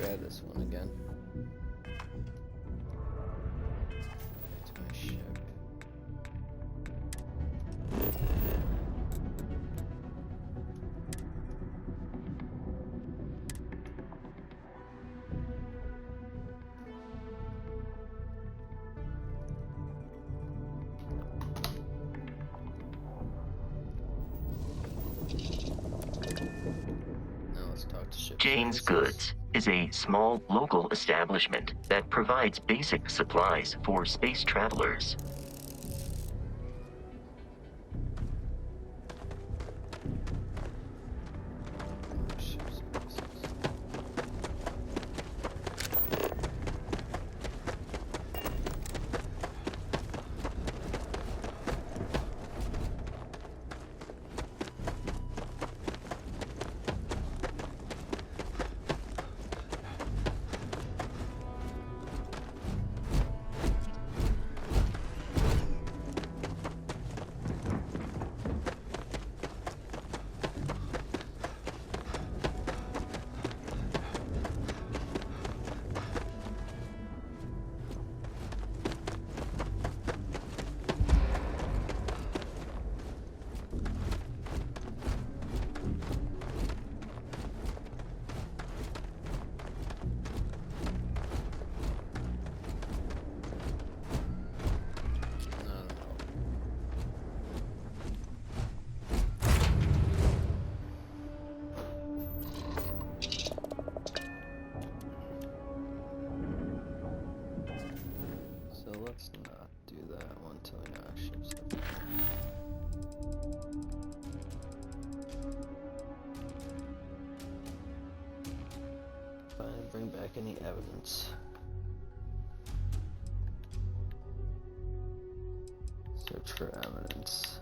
try this one again. To my ship. Jane's Goods is a small local establishment that provides basic supplies for space travelers. Let's not do that one till we know our ship's up. Fine, bring back any evidence. Search for evidence.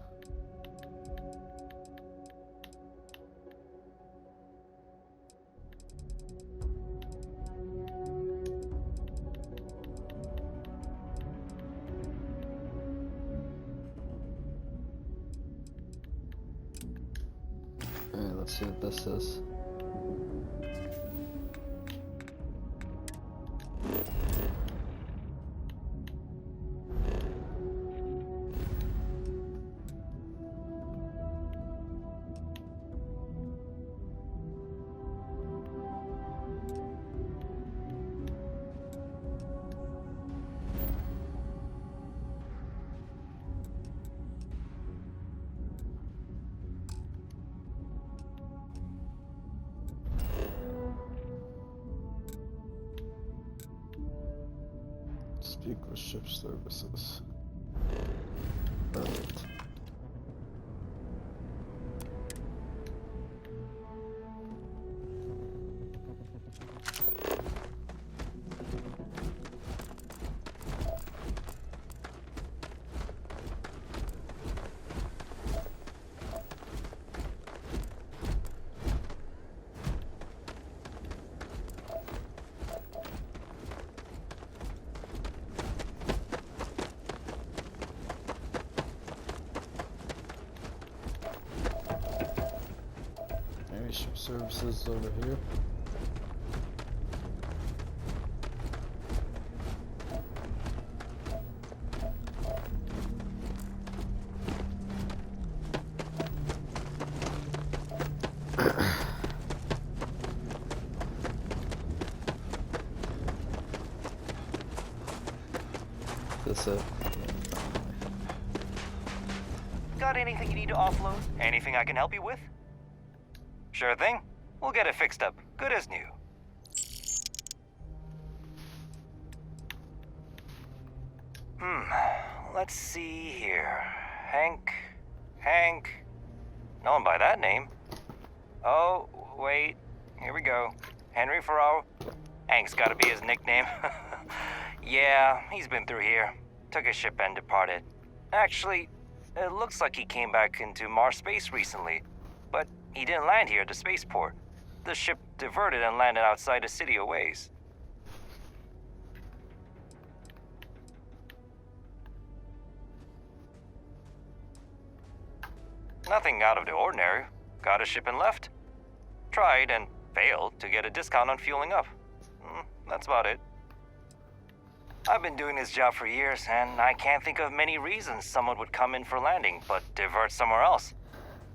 Alright, let's see what this is. Speak with ship services. Perfect. Ship services over here. This Got anything you need to offload? Anything I can help you with? Sure thing. We'll get it fixed up. Good as new. Let's see here. Hank. No one by that name. Oh, wait. Here we go. Henry Farrar. Hank's gotta be his nickname. Yeah, he's been through here. Took his ship and departed. Actually, it looks like he came back into Mars space recently. But he didn't land here at the spaceport. The ship diverted and landed outside the city a ways. Nothing out of the ordinary. Got a ship and left. Tried and failed to get a discount on fueling up. That's about it. I've been doing this job for years, and I can't think of many reasons someone would come in for landing, but divert somewhere else.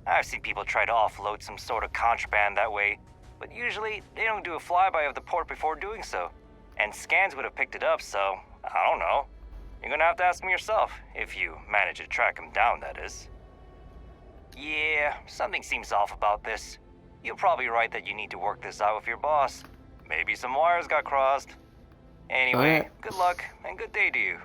I've seen people try to offload some sort of contraband that way, but usually they don't do a flyby of the port before doing so. And scans would have picked it up, so I don't know. You're gonna have to ask them yourself, if you manage to track them down, that is. Yeah, something seems off about this. You're probably right that you need to work this out with your boss. Maybe some wires got crossed. Anyway, Alright. good luck and good day to you.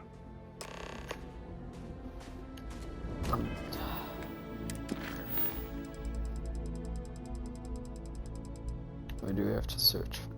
Where do we have to search for?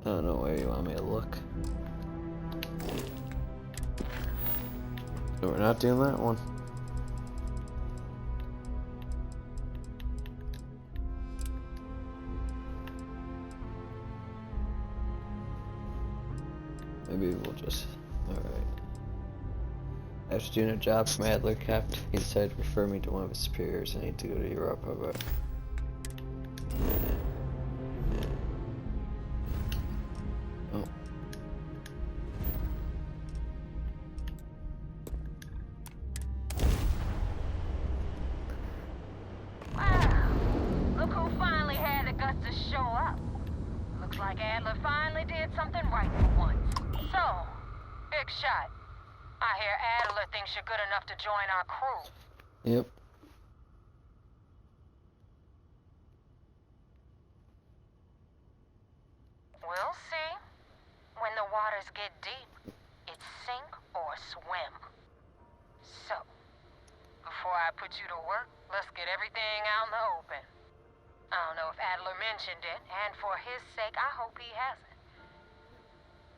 I don't know where you want me to look. No, we're not doing that one. Maybe we'll just... Alright. After doing a job from Adler Captain, he decided to refer me to one of his superiors. I need to go to Europe, but... Oh. Wow, look who finally had the guts to show up. Looks like Adler finally did something right for once. So, big shot. I hear Adler thinks you're good enough to join our crew. Yep. We'll see. When the waters get deep, it's sink or swim. So, before I put you to work, let's get everything out in the open. I don't know if Adler mentioned it, and for his sake, I hope he hasn't.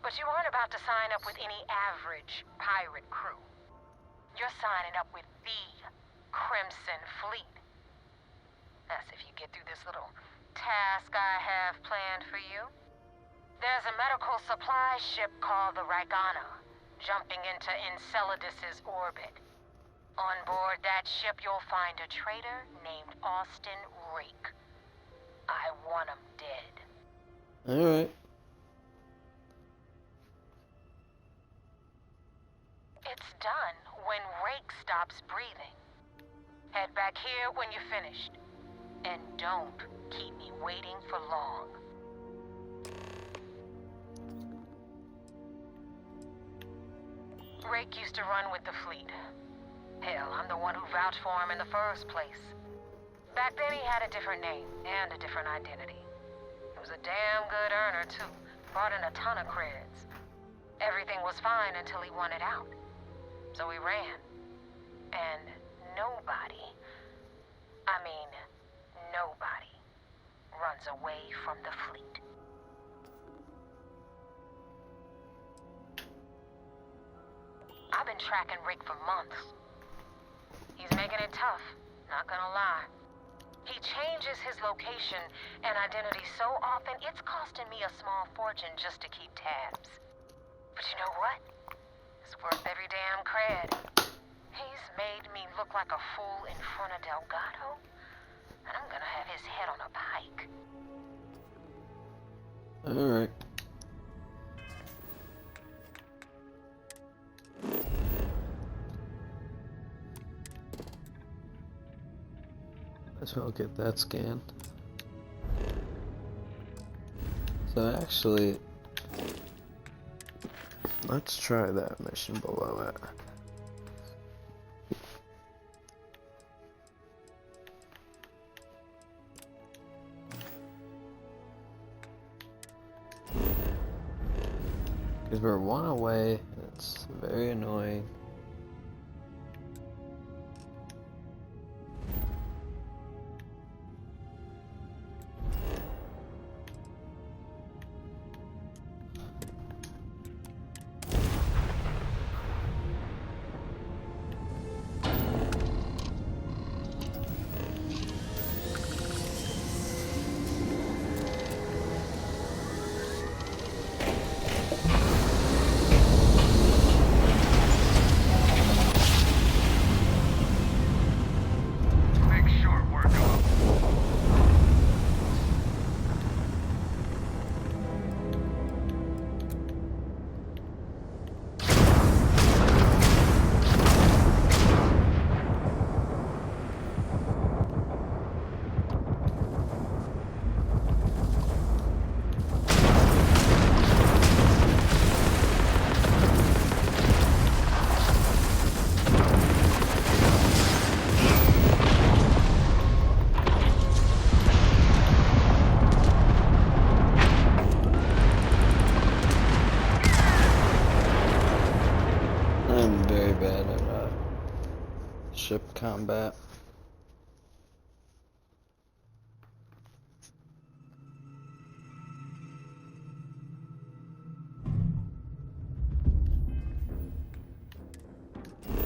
But you aren't about to sign up with any average pirate crew. You're signing up with the Crimson Fleet. That's if you get through this little task I have planned for you. There's a medical supply ship called the Ragana, jumping into Enceladus's orbit. On board that ship, you'll find a traitor named Austin Rake. I want him dead. Alright. It's done when Rake stops breathing. Head back here when you're finished. And don't keep me waiting for long. Rake used to run with the fleet. Hell, I'm the one who vouched for him in the first place. Back then he had a different name and a different identity. He was a damn good earner too. Brought in a ton of creds. Everything was fine until he wanted out. So he ran. And nobody, nobody runs away from the fleet. I've been tracking Rick for months. He's making it tough, not gonna lie. He changes his location and identity so often, it's costing me a small fortune just to keep tabs. But you know what? It's worth every damn cred. He's made me look like a fool in front of Delgado, and I'm gonna have his head on a pike. Alright. So I'll get that scanned. So actually, let's try that mission below it. Because we're one away. It's very annoying. Make short work of them. I'm very bad at ship combat.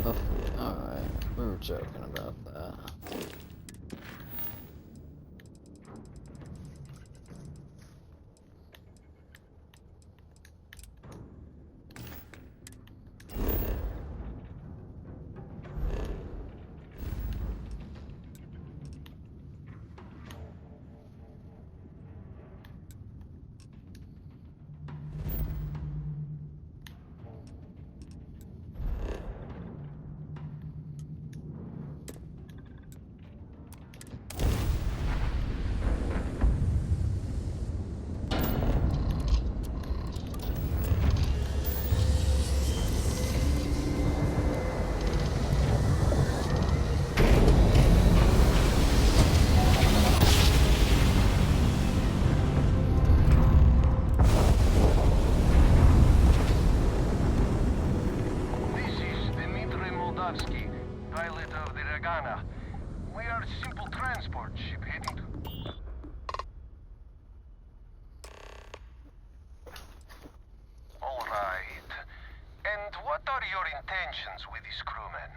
Oh, alright. We were joking about that. Pilot of the Regana. We are a simple transport ship heading to... All right. And what are your intentions with these crewmen?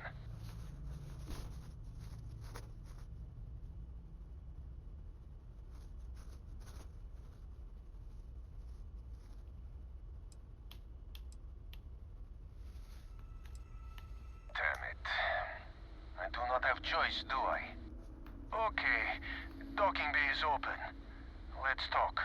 Damn it. I do not have choice, do I? Okay. Docking bay is open. Let's talk.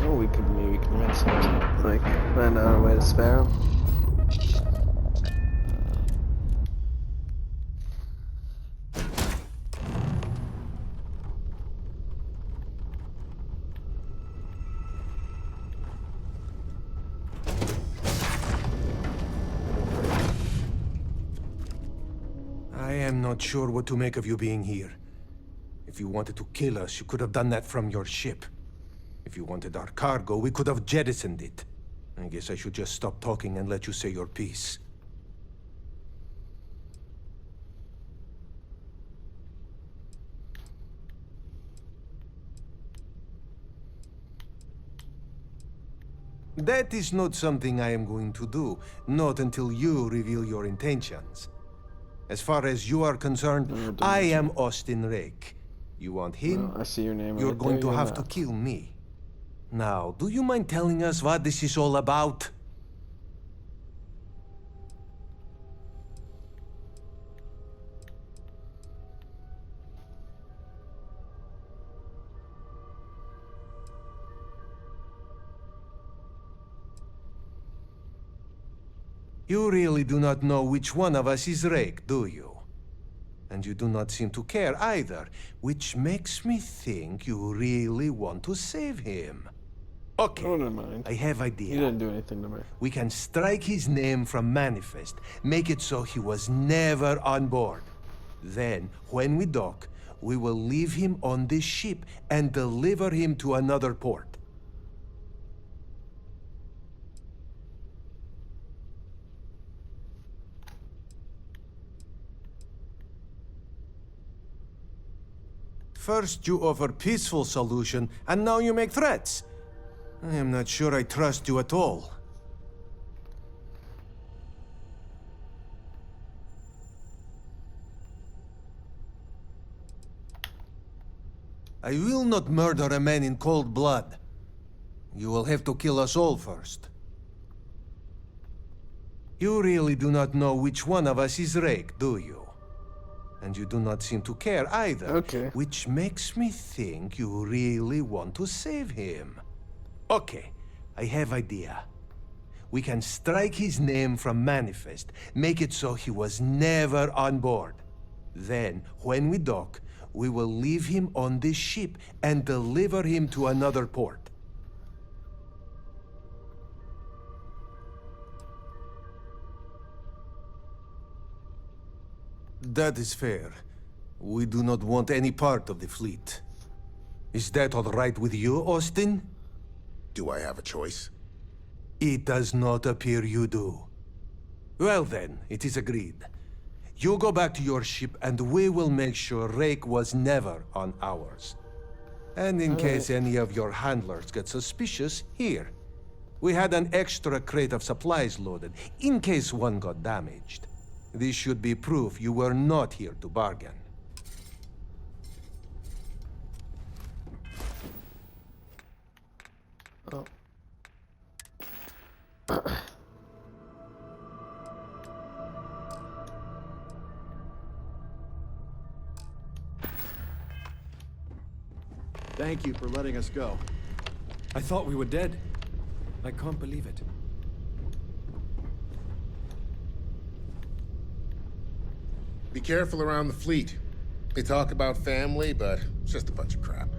Oh, we could maybe convince him to, like, find out a way to spare him. I am not sure what to make of you being here. If you wanted to kill us, you could have done that from your ship. If you wanted our cargo, we could have jettisoned it. I guess I should just stop talking and let you say your piece. That is not something I am going to do, not until you reveal your intentions. As far as you are concerned, I am Austin Rake. You want him? Oh, I see your name You're right going there, to you're have to not. kill me. Now, do you mind telling us what this is all about? You really do not know which one of us is Rake, do you? And you do not seem to care either, which makes me think you really want to save him. I Okay, wouldn't mind. I have He idea. didn't do anything to me. We can strike his name from Manifest, make it so he was never on board. Then, when we dock, we will leave him on this ship and deliver him to another port. First you offer peaceful solution, and now you make threats. I am not sure I trust you at all. I will not murder a man in cold blood. You will have to kill us all first. You really do not know which one of us is Rake, do you? And you do not seem to care either. Okay. Which makes me think you really want to save him. Okay, I have idea. We can strike his name from Manifest, make it so he was never on board. Then, when we dock, we will leave him on this ship and deliver him to another port. That is fair. We do not want any part of the fleet. Is that all right with you, Austin? Do I have a choice? It does not appear you do. Well then, it is agreed. You go back to your ship and we will make sure Rake was never on ours. And in case any of your handlers get suspicious, here. We had an extra crate of supplies loaded, in case one got damaged. This should be proof you were not here to bargain. Oh. Thank you for letting us go. I thought we were dead. I can't believe it. Be careful around the fleet. They talk about family, but it's just a bunch of crap.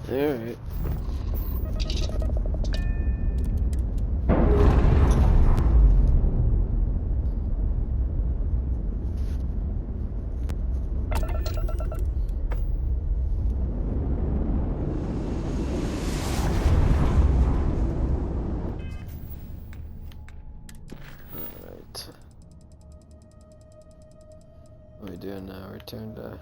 Alright. Alright. What are we doing now? Return to...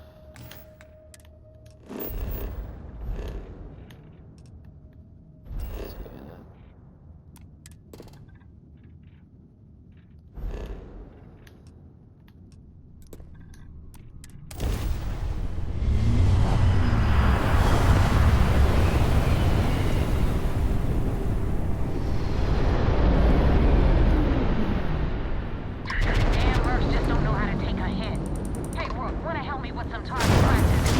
Damn Mercs just don't know how to take a hit. Hey, Rook, wanna help me with some target practice?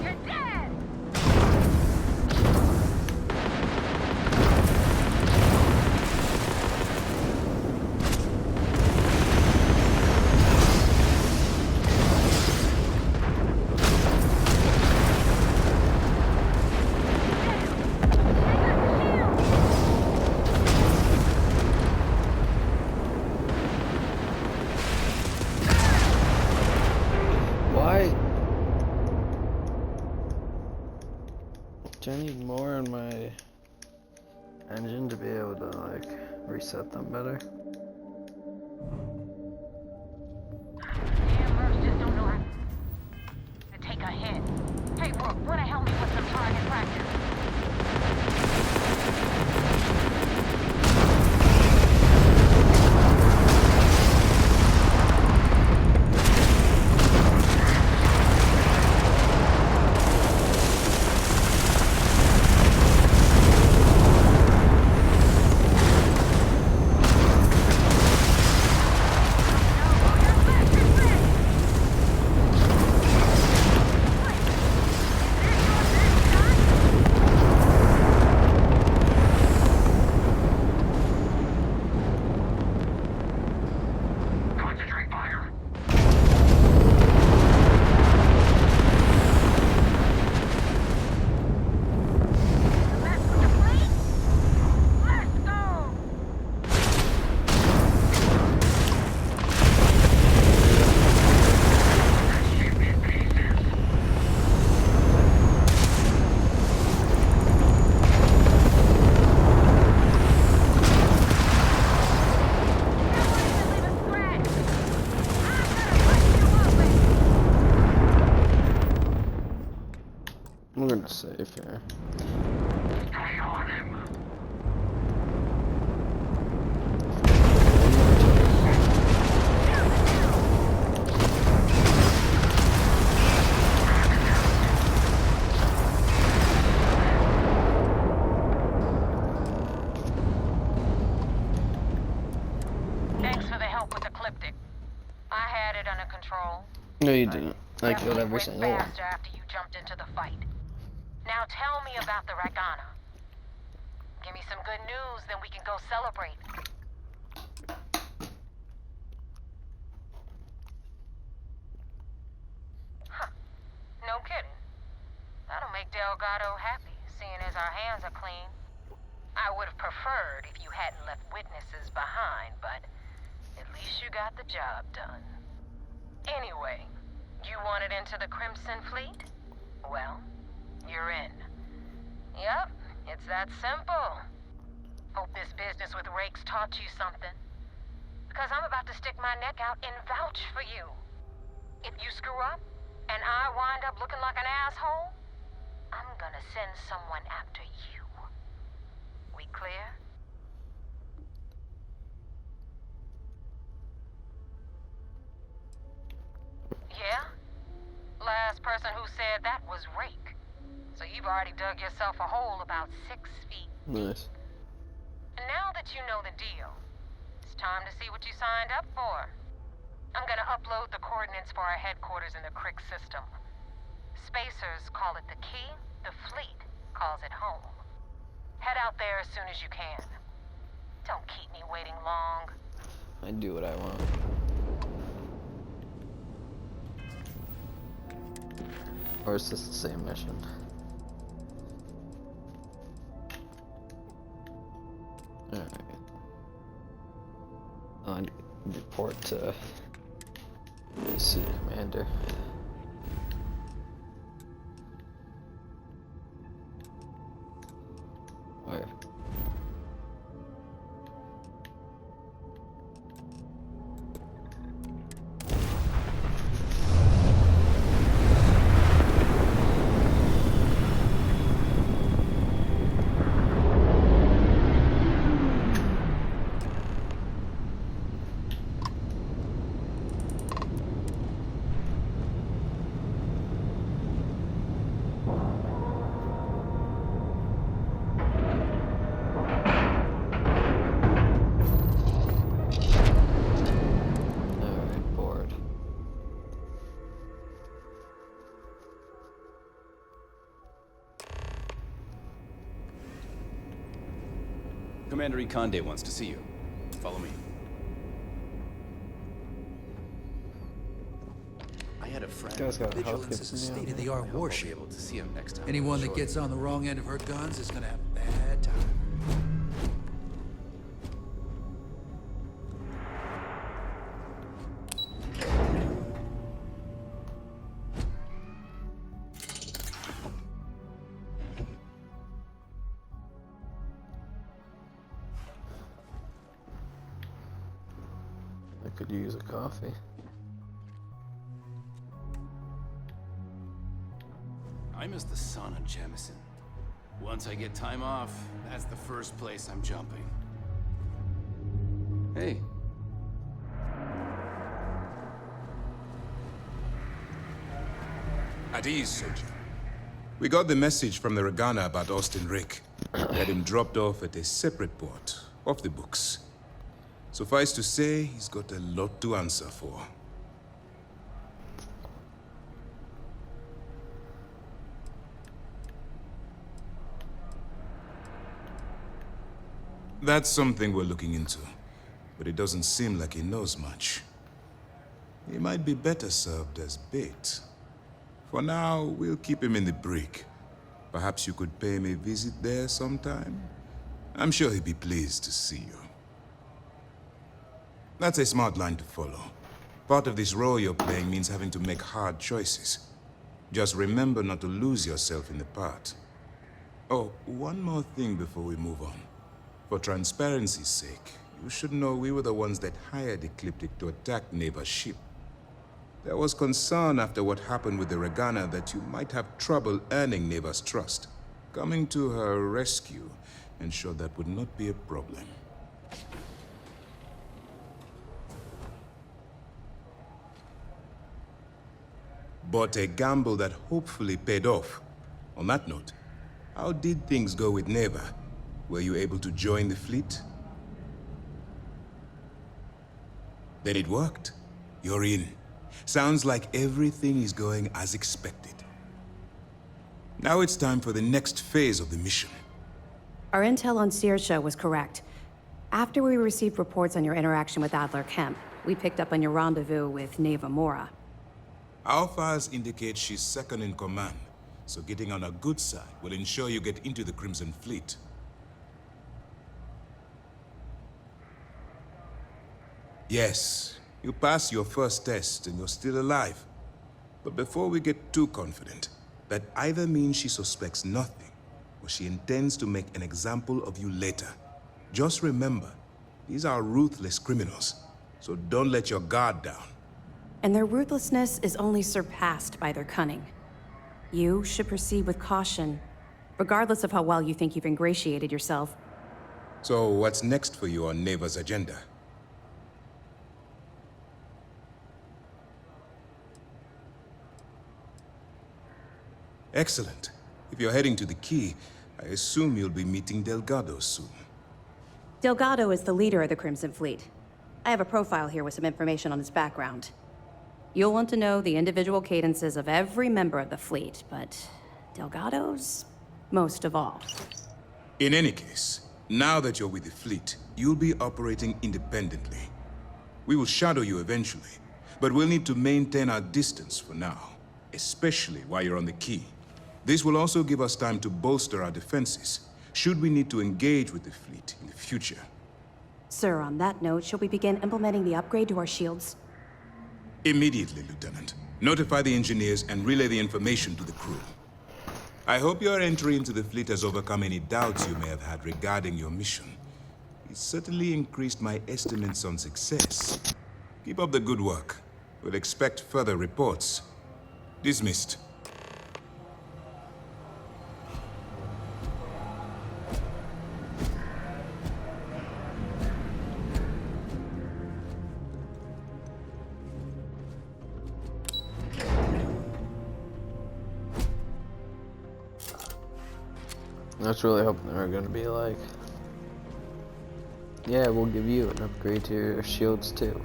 You're dead! Why? Do I need more on my engine to be able to, like, reset them better? Damn Mercs just don't know how to take a hit. Hey, Rook, wanna help me with some target practice? No, you didn't. I killed Definitely every went single one. faster after you jumped into the fight. Now tell me about the Ragana. Give me some good news, then we can go celebrate. Huh. No kidding. That'll make Delgado happy, seeing as our hands are clean. I would have preferred if you hadn't left witnesses behind, but at least you got the job done. Anyway, you wanted into the Crimson Fleet? Well, you're in. Yup, it's that simple. Hope this business with Rakes taught you something. Because I'm about to stick my neck out and vouch for you. If you screw up, and I wind up looking like an asshole, I'm gonna send someone after you. We clear? Yeah? Last person who said that was Rake. So you've already dug yourself a hole about 6 feet. Nice. And now that you know the deal, it's time to see what you signed up for. I'm gonna upload the coordinates for our headquarters in the Crick system. Spacers call it the key, the fleet calls it home. Head out there as soon as you can. Don't keep me waiting long. I do what I want. Or is this the same mission? Alright. On report to AC Commander. Where? Commander Ikande wants to see you. Follow me. I had a friend. Guy's got a health Vigilance kit is a in the state-of-the-art I'll be warship. able to see him next time. Anyone that Sure. gets on the wrong end of her guns is gonna have a bad time. I could use a coffee. I miss the sun on Jemison. Once I get time off, that's the first place I'm jumping. Hey. At ease, soldier. We got the message from the Ragana about Austin Rick. We had him dropped off at a separate port, off the books. Suffice to say, he's got a lot to answer for. That's something we're looking into, but it doesn't seem like he knows much. He might be better served as bait. For now, we'll keep him in the brig. Perhaps you could pay him a visit there sometime? I'm sure he'd be pleased to see you. That's a smart line to follow. Part of this role you're playing means having to make hard choices. Just remember not to lose yourself in the part. Oh, one more thing before we move on. For transparency's sake, you should know we were the ones that hired Ecliptic to attack Neva's ship. There was concern after what happened with the Ragana that you might have trouble earning Neva's trust. Coming to her rescue ensured that would not be a problem. But a gamble that hopefully paid off. On that note, how did things go with Neva? Were you able to join the fleet? Then it worked. You're in. Sounds like everything is going as expected. Now it's time for the next phase of the mission. Our intel on Saoirse was correct. After we received reports on your interaction with Adler Kemp, we picked up on your rendezvous with Neva Mora. Our files indicate she's second in command, so getting on her good side will ensure you get into the Crimson Fleet. Yes, you passed your first test and you're still alive. But before we get too confident, that either means she suspects nothing, or she intends to make an example of you later. Just remember, these are ruthless criminals, so don't let your guard down. And their ruthlessness is only surpassed by their cunning. You should proceed with caution, regardless of how well you think you've ingratiated yourself. So what's next for you on Neva's agenda? Excellent. If you're heading to the Key, I assume you'll be meeting Delgado soon. Delgado is the leader of the Crimson Fleet. I have a profile here with some information on his background. You'll want to know the individual cadences of every member of the fleet, but Delgado's most of all. In any case, now that you're with the fleet, you'll be operating independently. We will shadow you eventually, but we'll need to maintain our distance for now, especially while you're on the Key. This will also give us time to bolster our defenses, should we need to engage with the fleet in the future. Sir, on that note, shall we begin implementing the upgrade to our shields? Immediately, Lieutenant. Notify the engineers and relay the information to the crew. I hope your entry into the fleet has overcome any doubts you may have had regarding your mission. It certainly increased my estimates on success. Keep up the good work. We'll expect further reports. Dismissed. I was really hoping they were gonna be like, yeah, we'll give you an upgrade to your shields too.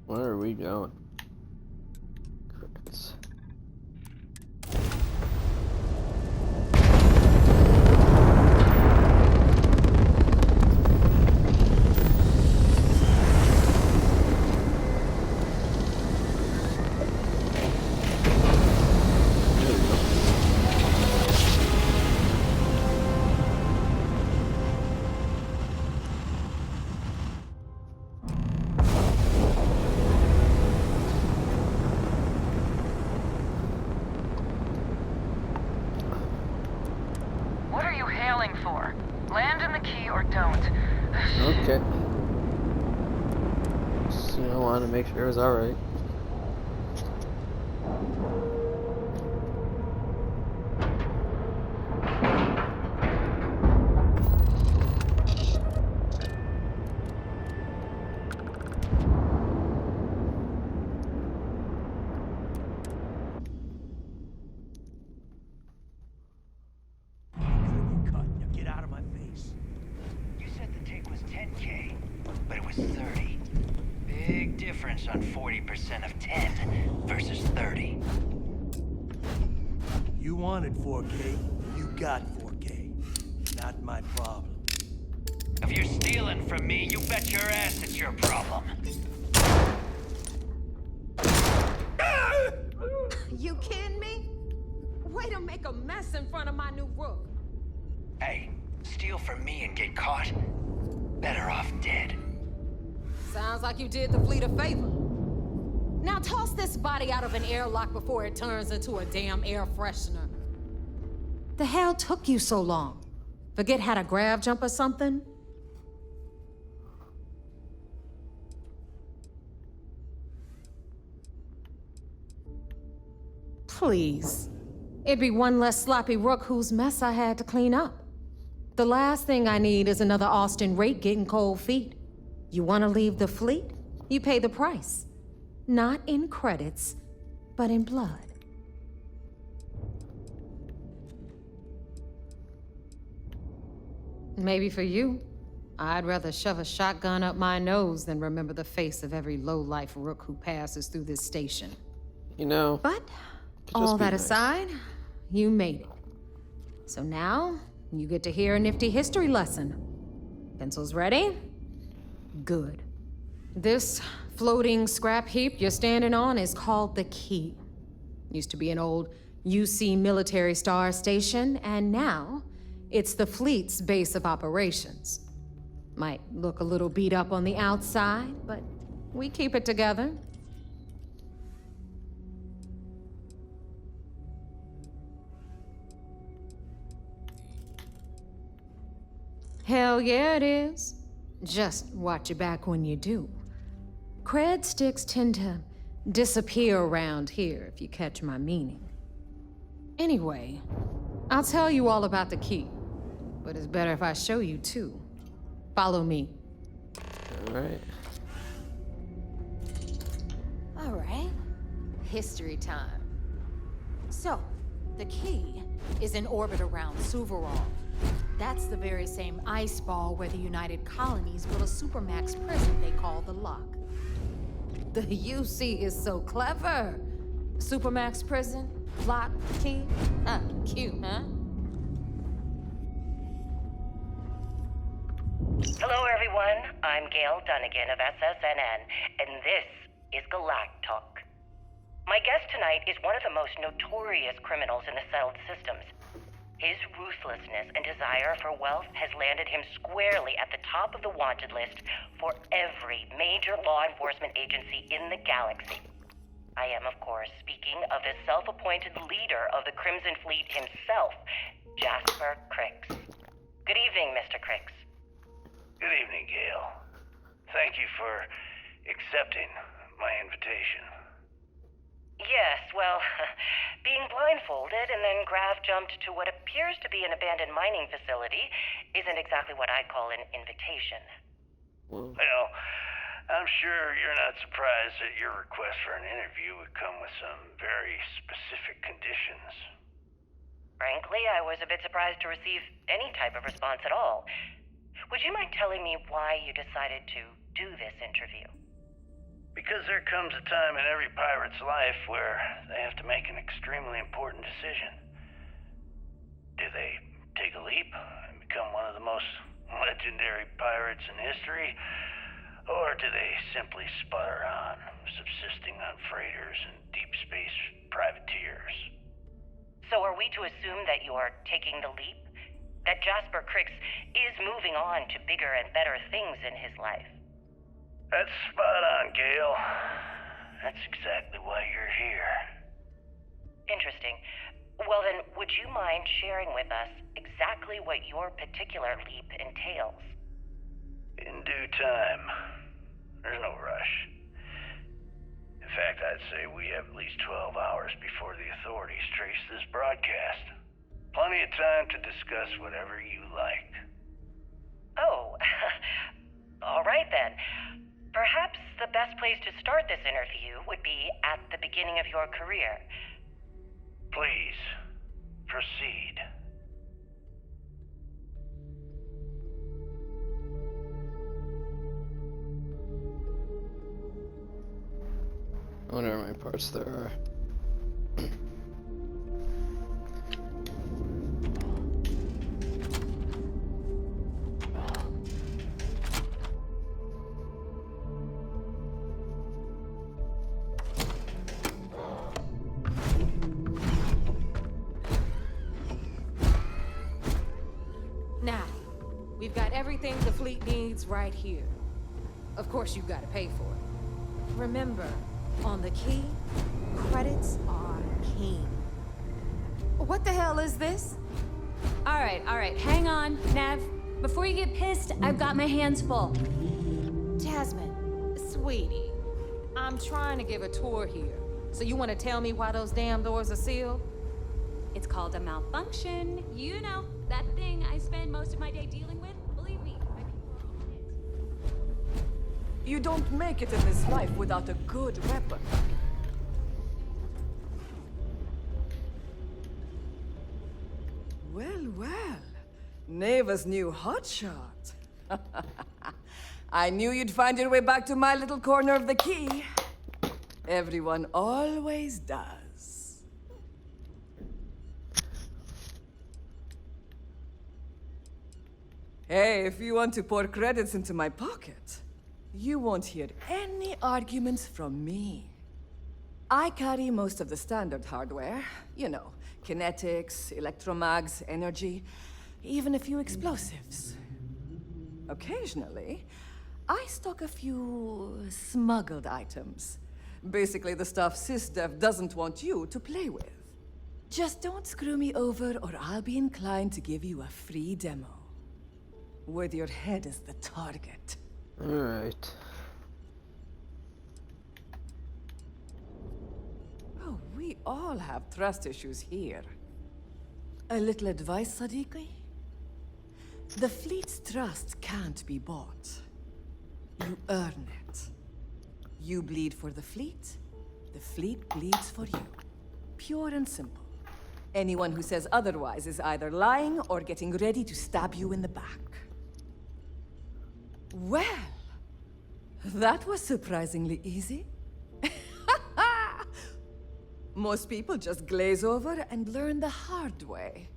Where are we going? Crickets. What are you hailing for? Land in the Key or don't. Okay. Just, wanted to make sure it was alright. Get out of my face. You said the take was 10K, but it was 30. Big difference on 40% of 10 versus 30. You wanted 4K, you got 4K. Not my problem. If you're stealing from me, you bet your ass it's your problem. You kidding me? Way to make a mess in front of my new roof. Hey, steal from me and get caught? Better off dead. Sounds like you did the fleet a favor. Now toss this body out of an airlock before it turns into a damn air freshener. The hell took you so long? Forget how to grab jump or something? Please. It'd be one less sloppy rook whose mess I had to clean up. The last thing I need is another Austin rake getting cold feet. You want to leave the fleet? You pay the price. Not in credits, but in blood. Maybe for you, I'd rather shove a shotgun up my nose than remember the face of every low-life rook who passes through this station. You know. But all that aside, you made it. So now, you get to hear a nifty history lesson. Pencils ready? Good. This floating scrap heap you're standing on is called the Key. Used to be an old UC military star station, and now it's the fleet's base of operations. Might look a little beat up on the outside, but we keep it together. Hell yeah, it is. Just watch your back when you do. Cred sticks tend to disappear around here, if you catch my meaning. Anyway, I'll tell you all about the Key, but it's better if I show you too. Follow me. All right. All right. History time. So, the Key is in orbit around Suvorov. That's the very same ice ball where the United Colonies built a supermax prison they call the Lock. The UC is so clever. Supermax prison, Lock, Key. Cute, huh? Hello, everyone. I'm Gail Dunnigan of SSNN, and this is Galactalk. My guest tonight is one of the most notorious criminals in the settled systems. His ruthlessness and desire for wealth has landed him squarely at the top of the wanted list for every major law enforcement agency in the galaxy. I am, of course, speaking of the self-appointed leader of the Crimson Fleet himself, Jasper Crix. Good evening, Mr. Crix. Good evening, Gail. Thank you for accepting my invitation. Yes, well, being blindfolded and then grav-jumped to what appears to be an abandoned mining facility isn't exactly what I'd call an invitation. Well, I'm sure you're not surprised that your request for an interview would come with some very specific conditions. Frankly, I was a bit surprised to receive any type of response at all. Would you mind telling me why you decided to do this interview? Because there comes a time in every pirate's life where they have to make an extremely important decision. Do they take a leap and become one of the most legendary pirates in history? Or do they simply sputter on, subsisting on freighters and deep space privateers? So are we to assume that you're taking the leap? That Jasper Crix is moving on to bigger and better things in his life? That's spot on, Gail. That's exactly why you're here. Interesting. Well then, would you mind sharing with us exactly what your particular leap entails? In due time. There's no rush. In fact, I'd say we have at least 12 hours before the authorities trace this broadcast. Plenty of time to discuss whatever you like. Oh, all right then. Perhaps the best place to start this interview would be at the beginning of your career. Please, proceed. I wonder how many parts there are. Now, we've got everything the fleet needs right here. Of course, you've got to pay for it. Remember, on the Key, credits are king. What the hell is this? All right, hang on, Nav. Before you get pissed, I've got my hands full. Jasmine, sweetie, I'm trying to give a tour here. So you want to tell me why those damn doors are sealed? It's called a malfunction. You know, that thing I spend most of my day dealing with. Believe me, my people are on it. You don't make it in this life without a good weapon. Well, well. Neva's new hotshot. I knew you'd find your way back to my little corner of the key. Everyone always does. Hey, if you want to pour credits into my pocket, you won't hear any arguments from me. I carry most of the standard hardware. You know, kinetics, electromags, energy, even a few explosives. Occasionally, I stock a few smuggled items. Basically the stuff SysDev doesn't want you to play with. Just don't screw me over or I'll be inclined to give you a free demo. With your head as the target. Alright. Oh, we all have trust issues here. A little advice, Sadiqi? The fleet's trust can't be bought. You earn it. You bleed for the fleet bleeds for you. Pure and simple. Anyone who says otherwise is either lying or getting ready to stab you in the back. Well, that was surprisingly easy. Most people just glaze over and learn the hard way.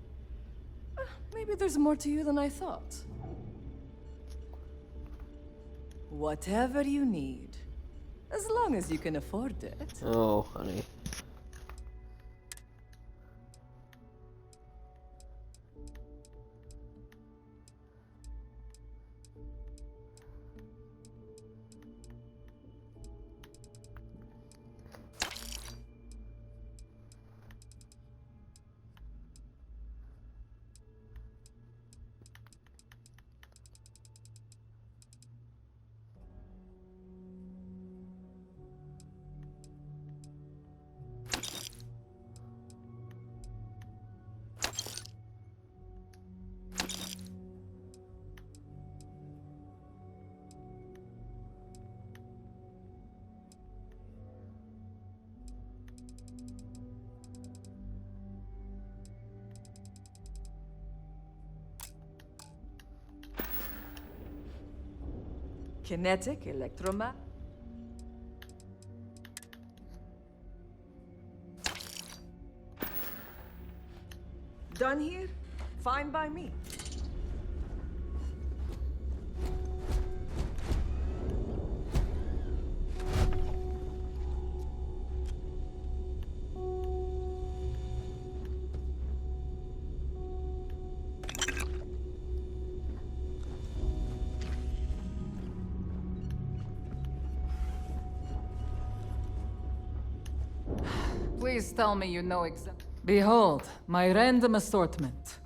Maybe there's more to you than I thought. Whatever you need, as long as you can afford it. Oh, honey. Kinetic, electromag. Done here? Fine by me. Please tell me you know exactly. Behold, my random assortment.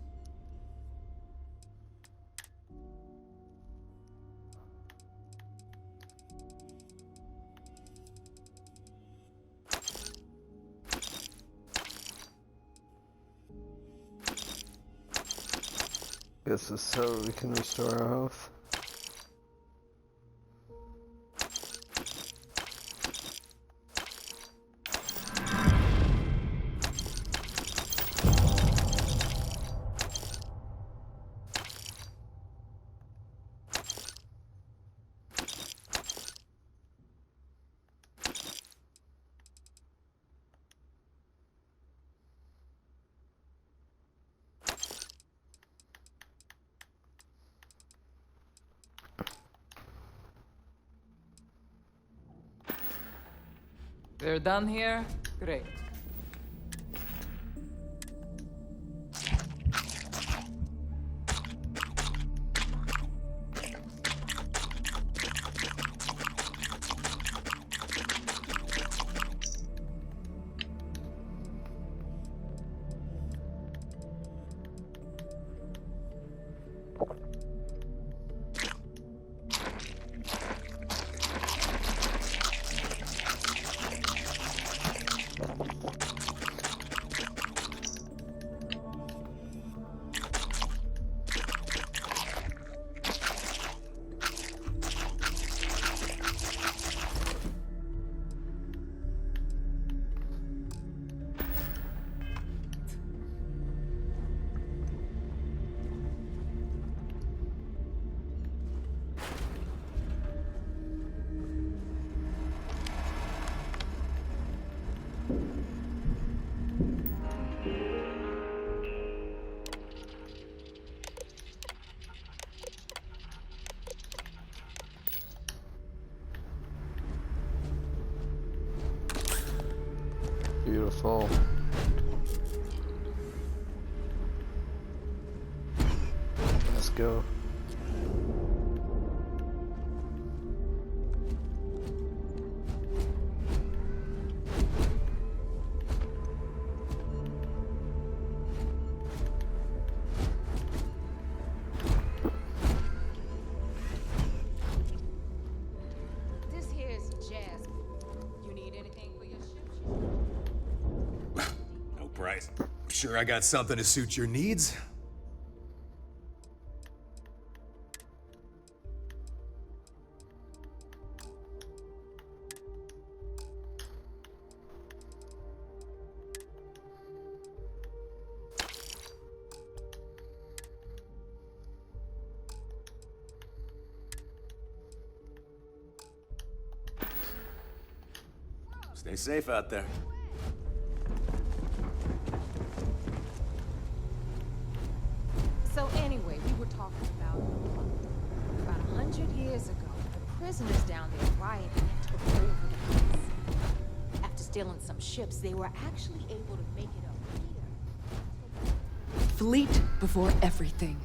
This is so we can restore our health. We're done here? Great. go. This here's Jazz. You need anything for your ship? No price. Sure I got something to suit your needs? Stay safe out there. So anyway, we were talking about 100 years ago, the prisoners down there rioted and took over the place. After stealing some ships, they were actually able to make it up here. Fleet before everything.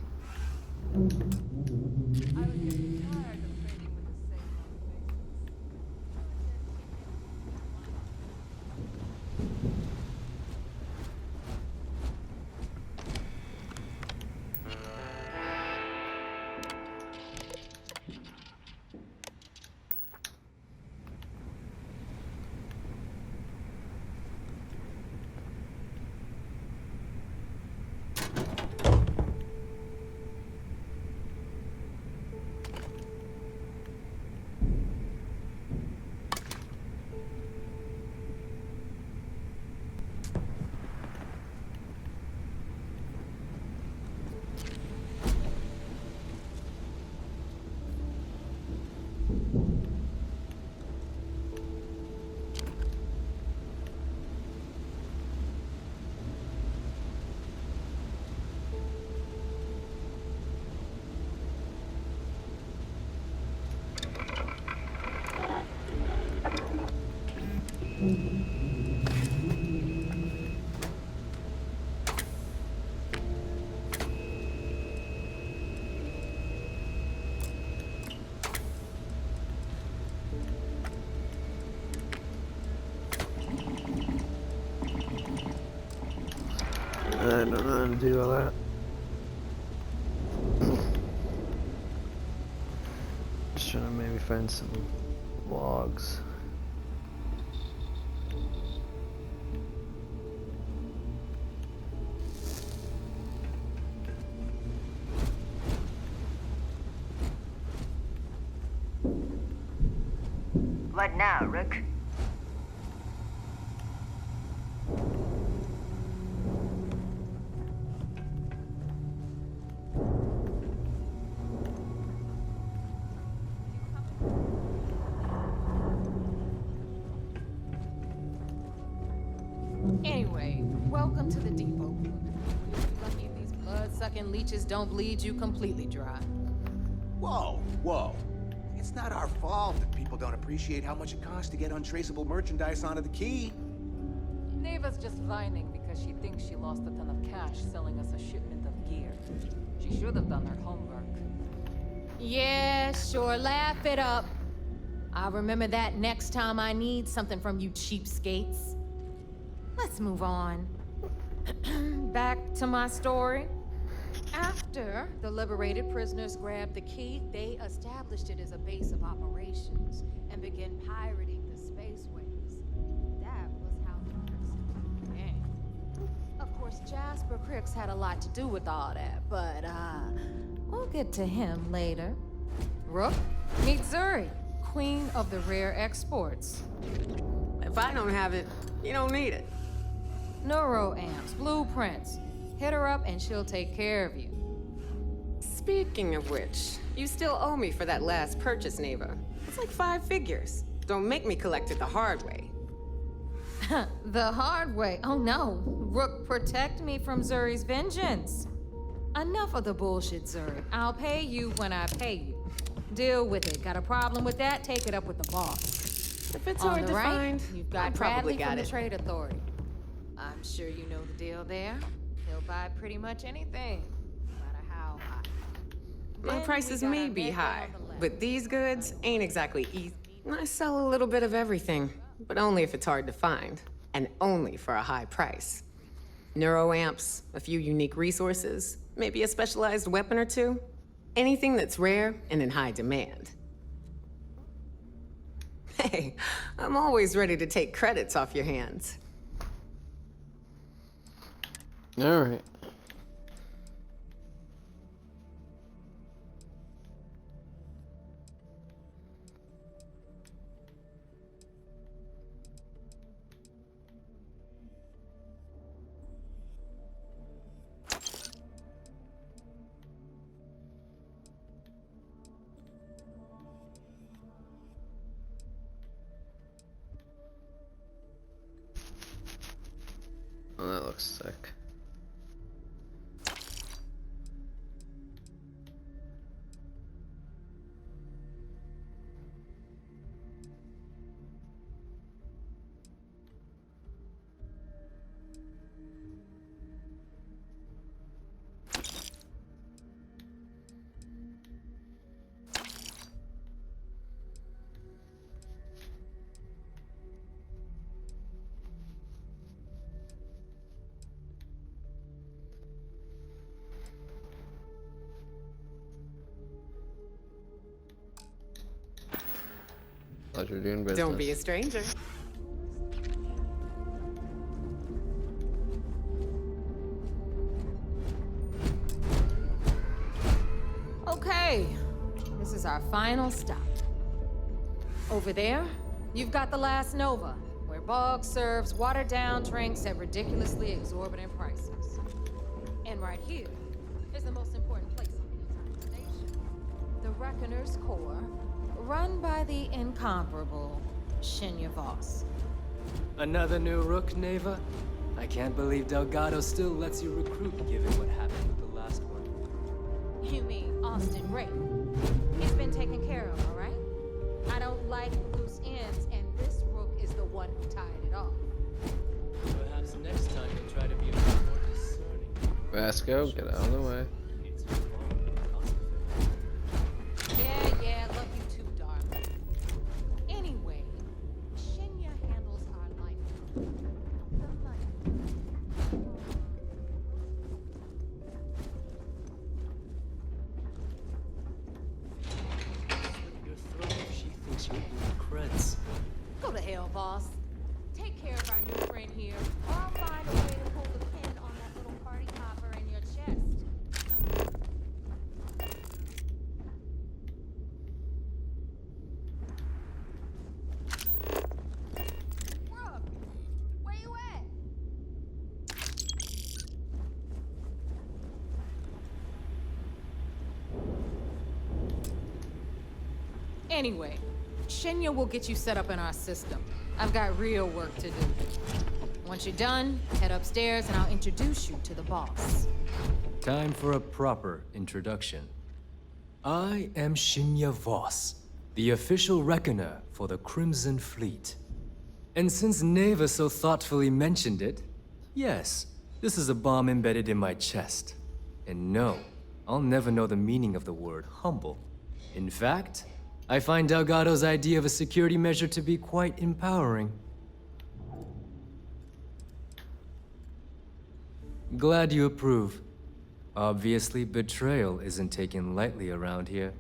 I don't know how to do all that. Just trying to maybe find some logs. What now, Rook? Anyway, welcome to the depot. You're lucky these blood-sucking leeches don't bleed you completely dry. Whoa, whoa. It's not our fault that people don't appreciate how much it costs to get untraceable merchandise onto the key. Neva's just whining because she thinks she lost a ton of cash selling us a shipment of gear. She should have done her homework. Yeah, sure, laugh it up. I'll remember that next time I need something from you cheapskates. Let's move on. Back to my story. After the liberated prisoners grabbed the key, they established it as a base of operations and began pirating the spaceways. That was how the Crooks began. Of course, Jasper Crooks had a lot to do with all that, but we'll get to him later. Rook, meet Zuri, queen of the rare exports. If I don't have it, you don't need it. Neuroamps, blueprints. Hit her up and she'll take care of you. Speaking of which, you still owe me for that last purchase, Neva. It's like 5 figures. Don't make me collect it the hard way. The hard way? Oh no. Rook, protect me from Zuri's vengeance. Enough of the bullshit, Zuri. I'll pay you when I pay you. Deal with it. Got a problem with that? Take it up with the boss. If it's On hard the to right, find, you've I got probably Bradley got from it. the Trade Authority. I'm sure you know the deal there. He'll buy pretty much anything, no matter how high. My prices may be high, but these goods ain't exactly easy. I sell a little bit of everything, but only if it's hard to find, and only for a high price. Neuroamps, a few unique resources, maybe a specialized weapon or two. Anything that's rare and in high demand. Hey, I'm always ready to take credits off your hands. All right. Oh, that looks sick. Pleasure doing business. Don't be a stranger. Okay, this is our final stop. Over there, you've got the last Nova, where Bog serves watered-down drinks at ridiculously exorbitant prices. And right here is the most important place on the entire station. The Reckoner's Core, run by the incomparable Shinya Voss. Another new rook, Neva? I can't believe Delgado still lets you recruit given what happened with the last one. You mean Austin Ray? He's been taken care of, all right? I don't like loose ends, and this rook is the one who tied it off. Perhaps next time you'll try to be a bit more discerning. Vasco, get out of the way. Yeah, love you too, darling. Anyway, Shinya handles our life. The money. Your throat if she thinks you're doing creds. Go to hell, boss. Take care of our new friend here, or I'll find a way to pull the pin on that little party popper in your chest. Brooke, where you at? Anyway, Shinya will get you set up in our system. I've got real work to do. Once you're done, head upstairs and I'll introduce you to the boss. Time for a proper introduction. I am Shinya Voss, the official reckoner for the Crimson Fleet. And since Neva so thoughtfully mentioned it, yes, this is a bomb embedded in my chest. And no, I'll never know the meaning of the word humble. In fact, I find Delgado's idea of a security measure to be quite empowering. Glad you approve. Obviously, betrayal isn't taken lightly around here.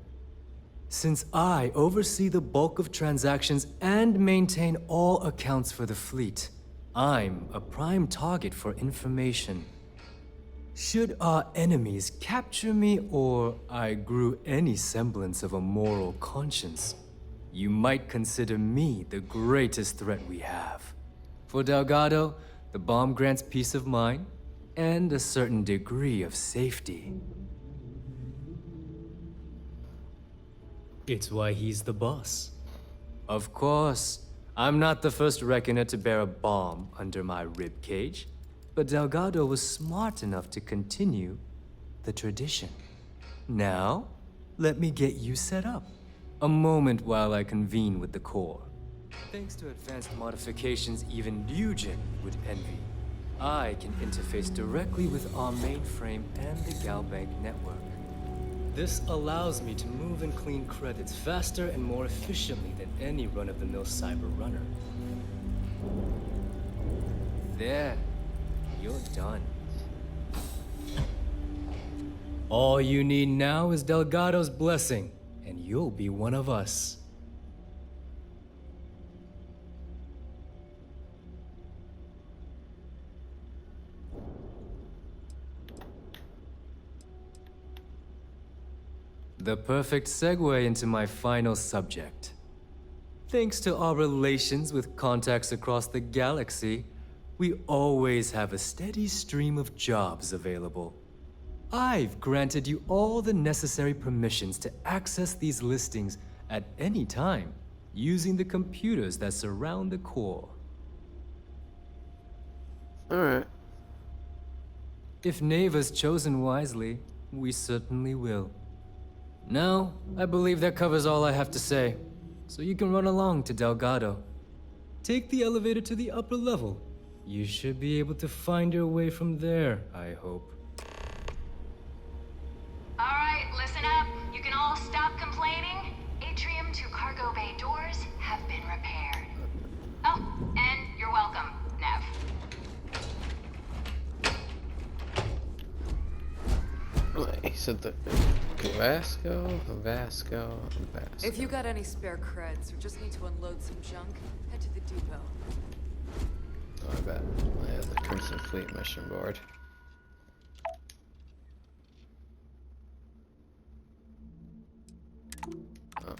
Since I oversee the bulk of transactions and maintain all accounts for the fleet, I'm a prime target for information. Should our enemies capture me or I grew any semblance of a moral conscience, you might consider me the greatest threat we have. For Delgado, the bomb grants peace of mind and a certain degree of safety. It's why he's the boss. Of course, I'm not the first reckoner to bear a bomb under my ribcage. But Delgado was smart enough to continue the tradition. Now, let me get you set up. A moment while I convene with the core. Thanks to advanced modifications even Eugen would envy, I can interface directly with our mainframe and the Galbank network. This allows me to move and clean credits faster and more efficiently than any run-of-the-mill cyber runner. There. You're done. All you need now is Delgado's blessing, and you'll be one of us. The perfect segue into my final subject. Thanks to our relations with contacts across the galaxy, we always have a steady stream of jobs available. I've granted you all the necessary permissions to access these listings at any time, using the computers that surround the core. Alright. If Neva's chosen wisely, we certainly will. Now, I believe that covers all I have to say, so you can run along to Delgado. Take the elevator to the upper level. You should be able to find your way from there, I hope. Alright, listen up. You can all stop complaining. Atrium to cargo bay doors have been repaired. Oh, and you're welcome, Nev. He said the Vasco. If you got any spare creds or just need to unload some junk, head to the depot. Oh, I bet. I have the Crimson Fleet mission board. Oh.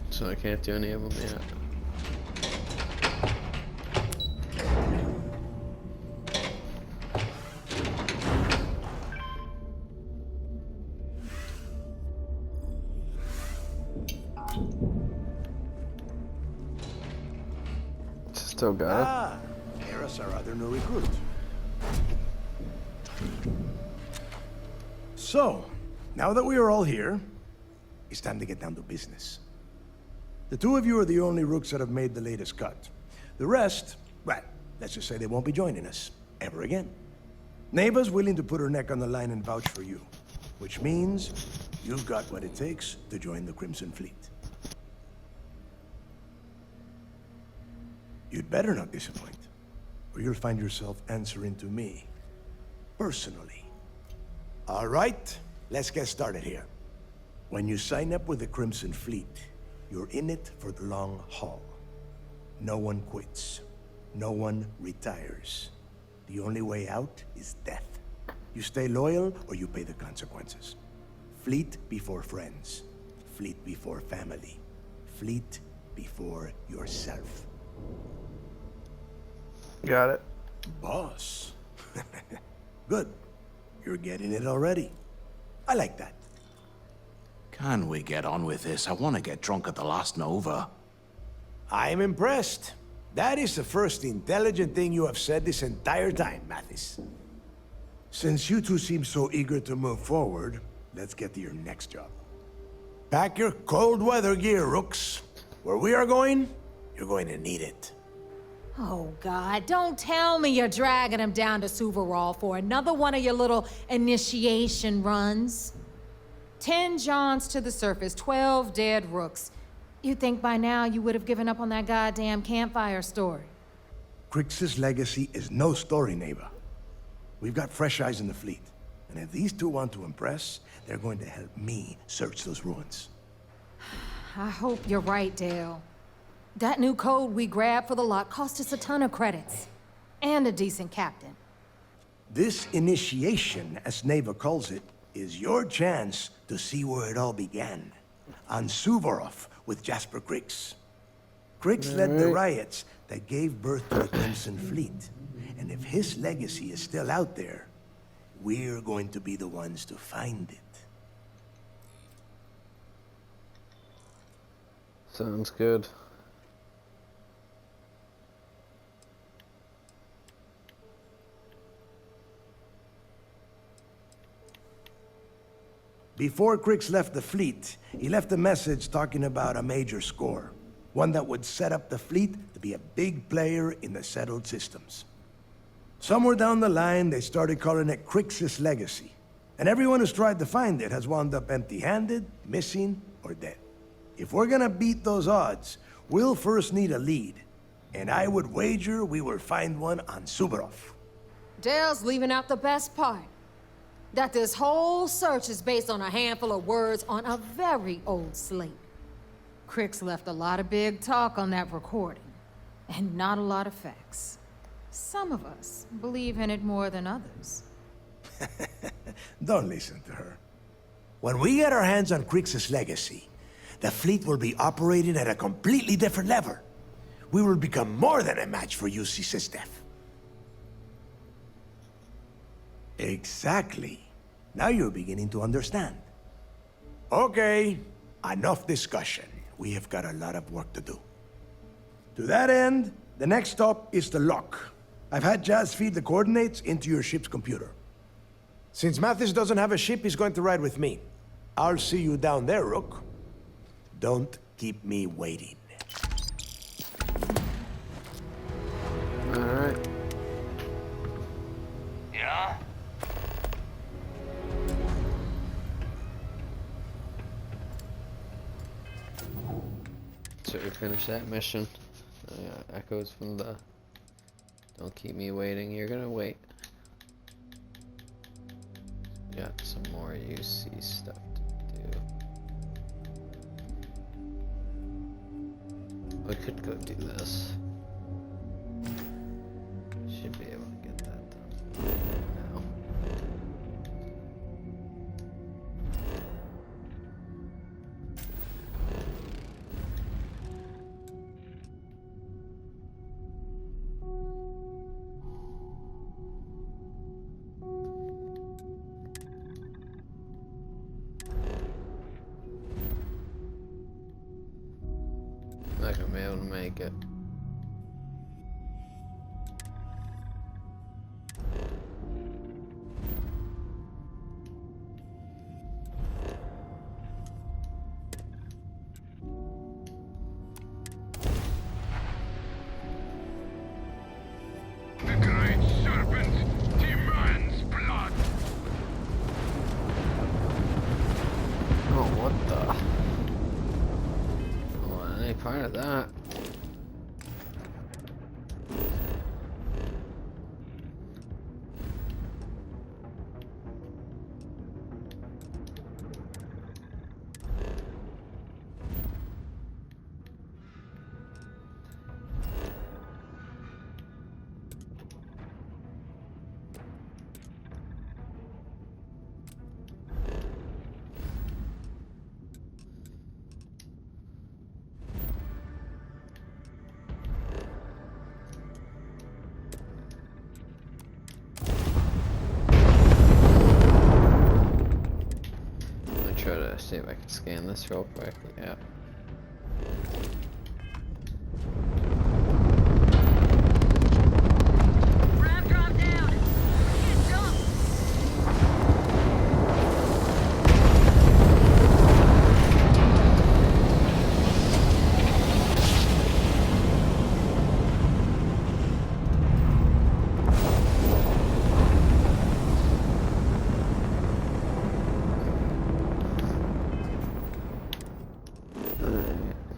So I can't do any of them yet. Still got it. Ah, there's our other new recruit. So, now that we are all here, it's time to get down to business. The two of you are the only rooks that have made the latest cut. The rest, well, let's just say they won't be joining us ever again. Neva's willing to put her neck on the line and vouch for you, which means you've got what it takes to join the Crimson Fleet. You'd better not disappoint, or you'll find yourself answering to me, personally. All right, let's get started here. When you sign up with the Crimson Fleet, you're in it for the long haul. No one quits. No one retires. The only way out is death. You stay loyal or you pay the consequences. Fleet before friends. Fleet before family. Fleet before yourself. Got it. Boss. Good. You're getting it already. I like that. Can we get on with this? I want to get drunk at the last Nova. I'm impressed. That is the first intelligent thing you have said this entire time, Mathis. Since you two seem so eager to move forward, let's get to your next job. Pack your cold weather gear, Rooks. Where we are going, you're going to need it. Oh, God, don't tell me you're dragging him down to Suvarol for another one of your little initiation runs. 10 Johns to the surface, 12 dead Rooks. You'd think by now you would have given up on that goddamn campfire story. Crix's legacy is no story, Neva. We've got fresh eyes in the fleet. And if these two want to impress, they're going to help me search those ruins. I hope you're right, Dale. That new code we grabbed for the lot cost us a ton of credits. And a decent captain. This initiation, as Neva calls it, is your chance to see where it all began. On Suvorov with Jasper Crix. Crix led the riots that gave birth to the Crimson Fleet. And if his legacy is still out there, we're going to be the ones to find it. Sounds good. Before Crix left the fleet, he left a message talking about a major score. One that would set up the fleet to be a big player in the settled systems. Somewhere down the line, they started calling it Crix's Legacy. And everyone who's tried to find it has wound up empty-handed, missing, or dead. If we're gonna beat those odds, we'll first need a lead. And I would wager we will find one on Suvorov. Dale's leaving out the best part. That this whole search is based on a handful of words on a very old slate. Crix left a lot of big talk on that recording, and not a lot of facts. Some of us believe in it more than others. Don't listen to her. When we get our hands on Crix's Legacy, the fleet will be operating at a completely different level. We will become more than a match for UC Systef. Exactly. Now you're beginning to understand. Okay, enough discussion. We have got a lot of work to do. To that end, the next stop is the lock. I've had Jazz feed the coordinates into your ship's computer. Since Mathis doesn't have a ship, he's going to ride with me. I'll see you down there, Rook. Don't keep me waiting. Alright. Yeah? So we finished that mission. Echoes from the "Don't keep me waiting, you're gonna wait." Got some more UC stuff to do. We could go do this. Should be able to get that done now. Not gonna be able to make it. The great serpent demands blood. Oh, what the? I don't want any part of that. Try to see if I can scan this real quick. Yeah.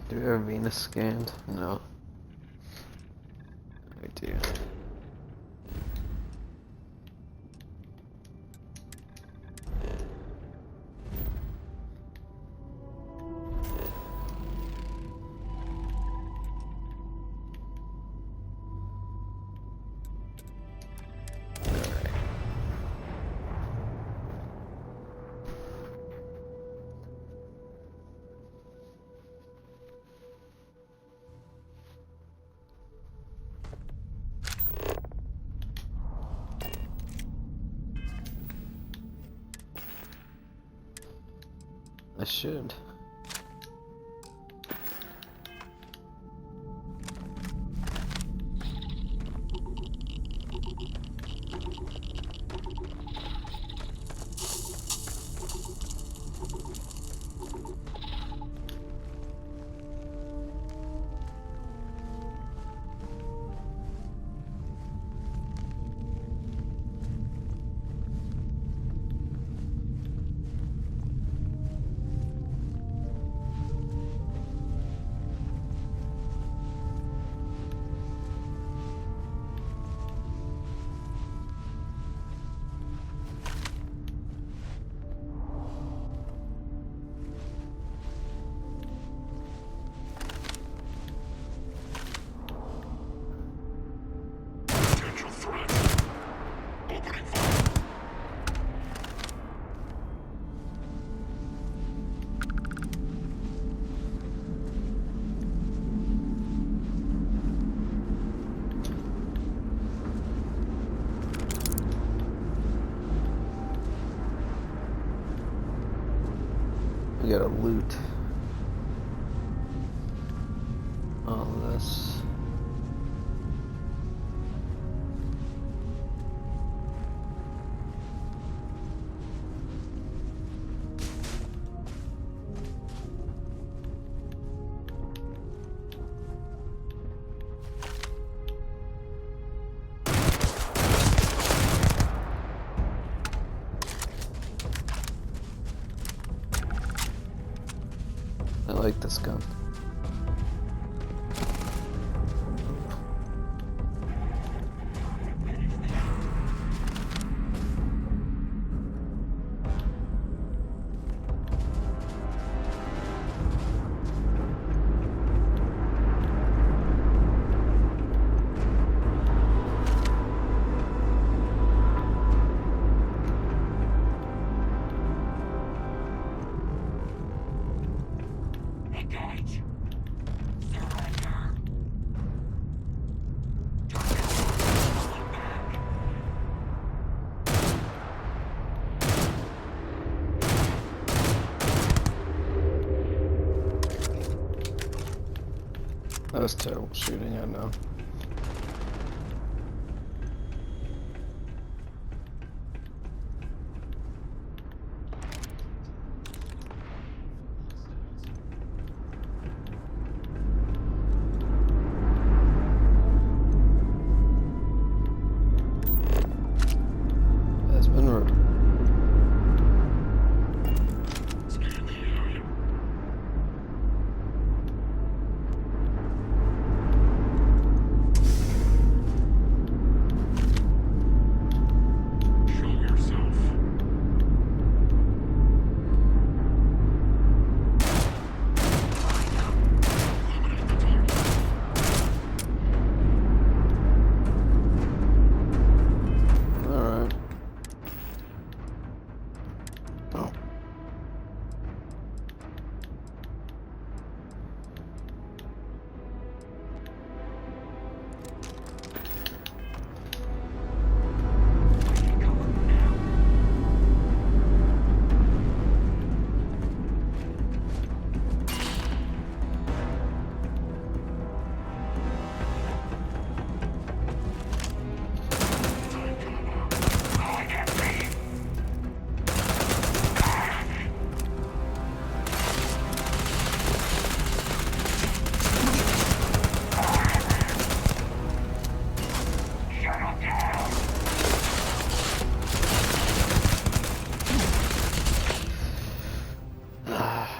Do we have Venus scanned? No. I do. I should. We gotta loot all of this. I like this gun. That was terrible shooting, I know. Has been rude.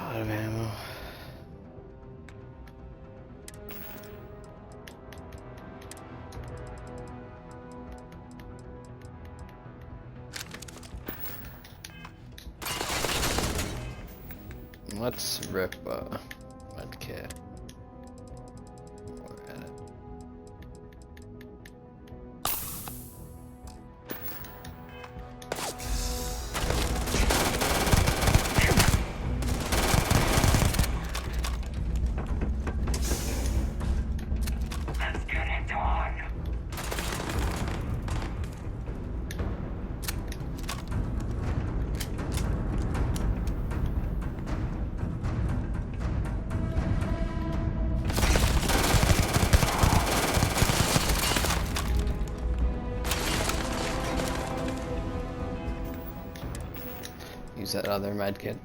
Out of ammo. Let's rip medkit. We're at it. Use that other medkit.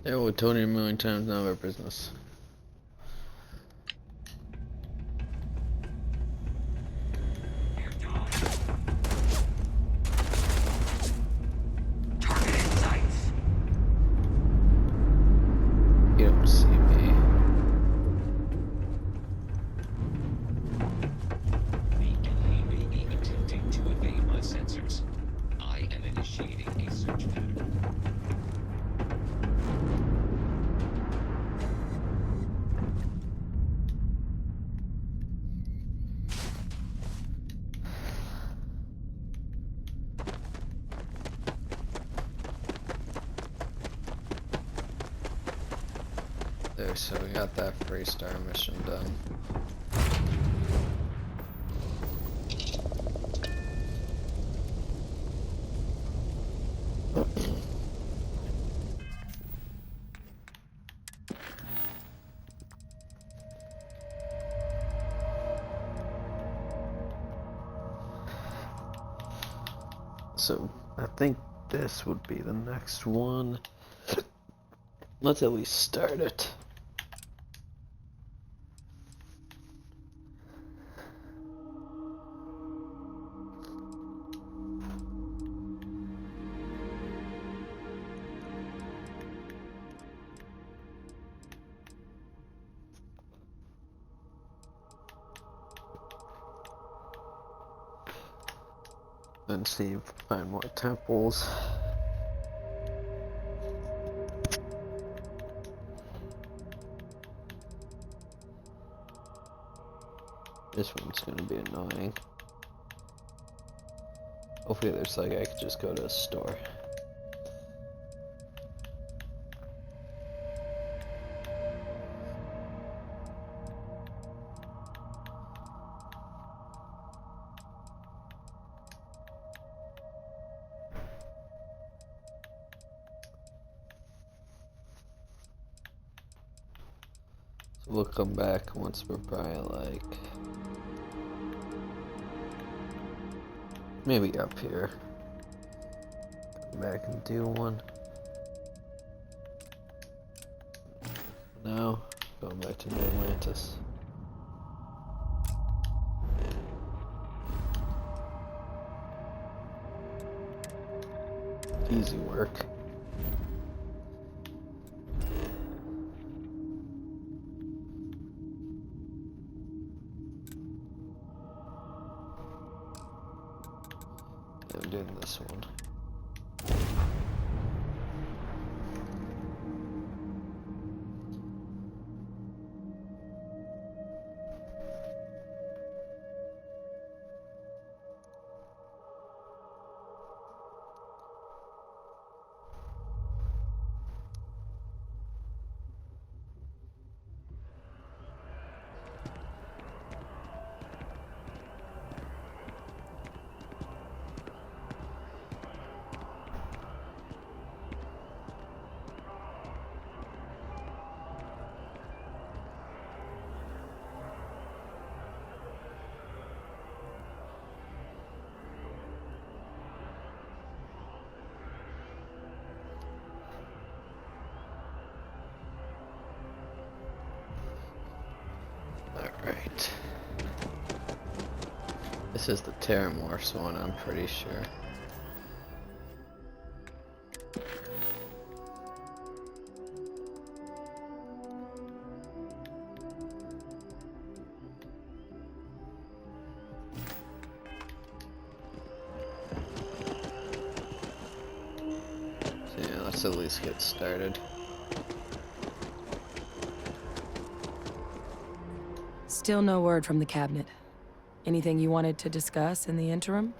Yeah, we told you a million times, none of our business. You don't see me. May be attempting to evade my sensors. I am initiating a search pattern. There, so we got that Freestar mission done. So I think this would be the next one. Let's at least start it. And see if we find more temples. This one's gonna be annoying. Hopefully there's like I could just go to a store. So we'll come back once we're probably like maybe up here. Come back and do one. No, going back to New Atlantis. Easy work. I'm doing this one. Alright. This is the Terramorphs one, I'm pretty sure. So yeah, let's at least get started. Still no word from the cabinet. Anything you wanted to discuss in the interim?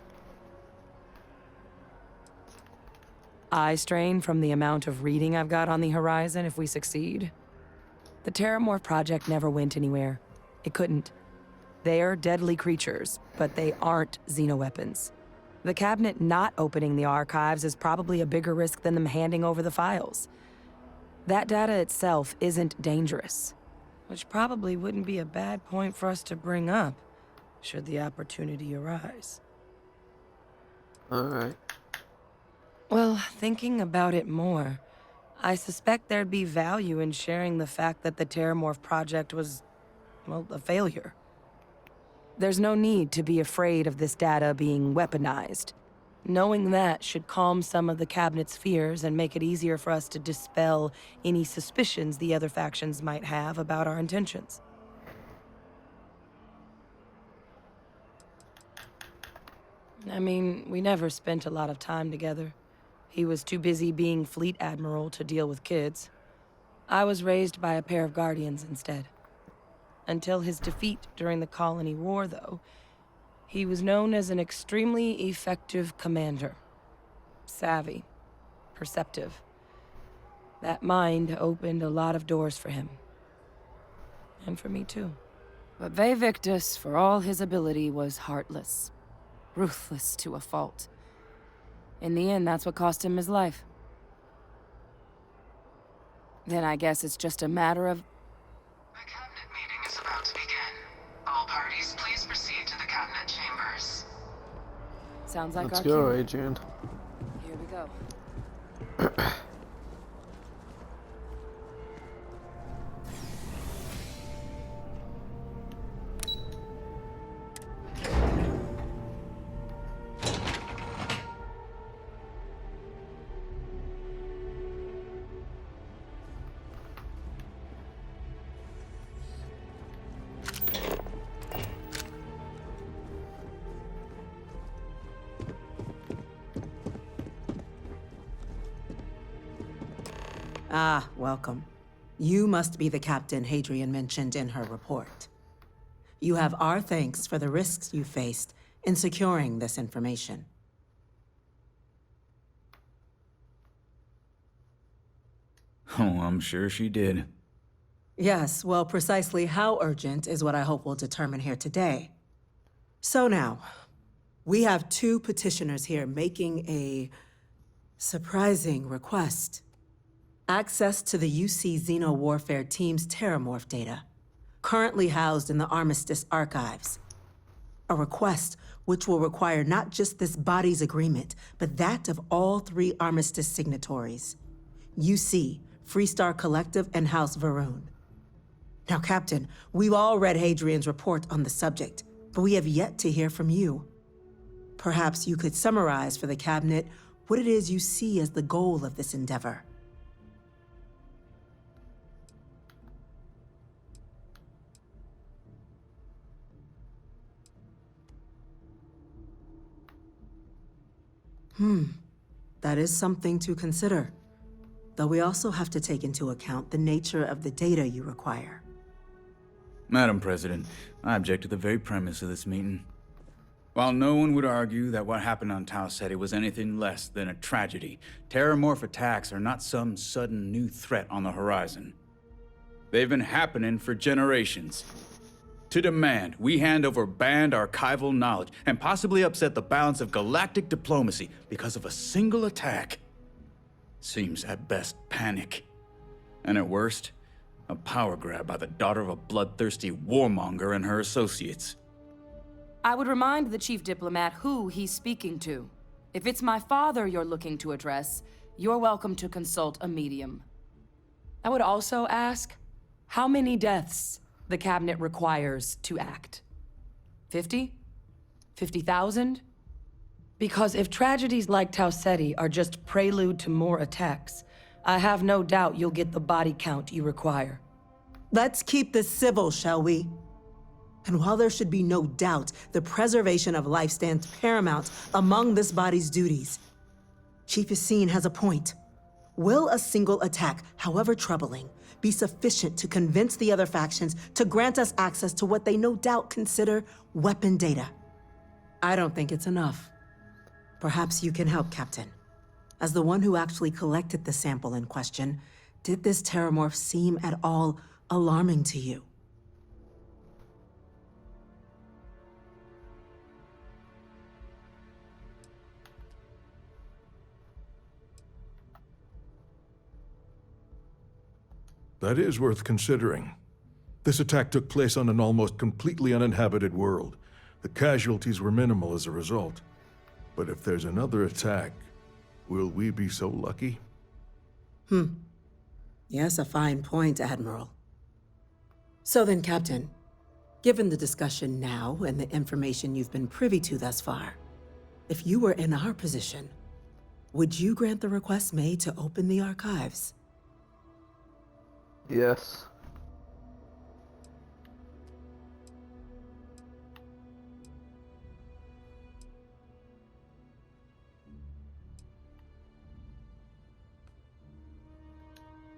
Eye strain from the amount of reading I've got on the horizon if we succeed. The Terramorph project never went anywhere. It couldn't. They're deadly creatures, but they aren't xenoweapons. The cabinet not opening the archives is probably a bigger risk than them handing over the files. That data itself isn't dangerous, which probably wouldn't be a bad point for us to bring up, should the opportunity arise. Alright. Well, thinking about it more, I suspect there'd be value in sharing the fact that the Terramorph project was, well, a failure. There's no need to be afraid of this data being weaponized. Knowing that should calm some of the Cabinet's fears and make it easier for us to dispel any suspicions the other factions might have about our intentions. I mean, we never spent a lot of time together. He was too busy being Fleet Admiral to deal with kids. I was raised by a pair of Guardians instead. Until his defeat during the Colony War, though, he was known as an extremely effective commander. Savvy. Perceptive. That mind opened a lot of doors for him. And for me, too. But Vivictus, for all his ability, was heartless. Ruthless to a fault. In the end, that's what cost him his life. Then I guess it's just a matter of... The cabinet meeting is about to begin. All parties, please proceed to the cabinet chambers. Sounds like Let's our go, cue. Adrian. Here we go. Ah, welcome. You must be the captain Hadrian mentioned in her report. You have our thanks for the risks you faced in securing this information. Oh, I'm sure she did. Yes, well, precisely how urgent is what I hope we'll determine here today. So now, we have two petitioners here making a surprising request. Access to the UC Xeno Warfare Team's Terramorph data, currently housed in the Armistice archives. A request which will require not just this body's agreement, but that of all three Armistice signatories. UC, Freestar Collective, and House Varun. Now, Captain, we've all read Hadrian's report on the subject, but we have yet to hear from you. Perhaps you could summarize for the Cabinet what it is you see as the goal of this endeavor. That is something to consider. Though we also have to take into account the nature of the data you require. Madam President, I object to the very premise of this meeting. While no one would argue that what happened on Tau Ceti was anything less than a tragedy, Terramorph attacks are not some sudden new threat on the horizon. They've been happening for generations. To demand we hand over banned archival knowledge and possibly upset the balance of galactic diplomacy because of a single attack seems at best panic. And at worst, a power grab by the daughter of a bloodthirsty warmonger and her associates. I would remind the chief diplomat who he's speaking to. If it's my father you're looking to address, you're welcome to consult a medium. I would also ask, how many deaths the Cabinet requires to act? 50? 50,000? Because if tragedies like Tau Ceti are just prelude to more attacks, I have no doubt you'll get the body count you require. Let's keep this civil, shall we? And while there should be no doubt the preservation of life stands paramount among this body's duties, Chief Yassine has a point. Will a single attack, however troubling, be sufficient to convince the other factions to grant us access to what they no doubt consider weapon data? I don't think it's enough. Perhaps you can help, Captain. As the one who actually collected the sample in question, did this Terramorph seem at all alarming to you? That is worth considering. This attack took place on an almost completely uninhabited world. The casualties were minimal as a result. But if there's another attack, Will we be so lucky? Yes, a fine point, Admiral. So then, Captain, given the discussion now and the information you've been privy to thus far, if you were in our position, would you grant the request made to open the archives? Yes.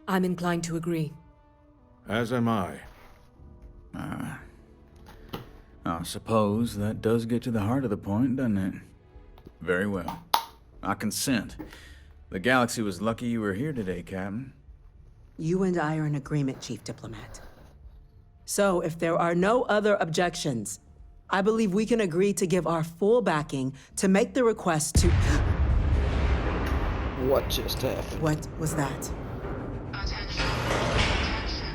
I'm inclined to agree. As am I. I suppose that does get to the heart of the point, doesn't it? Very well. I consent. The galaxy was lucky you were here today, Captain. You and I are in agreement, Chief Diplomat. So, if there are no other objections, I believe we can agree to give our full backing to make the request to... What just happened? What was that? Attention. Attention.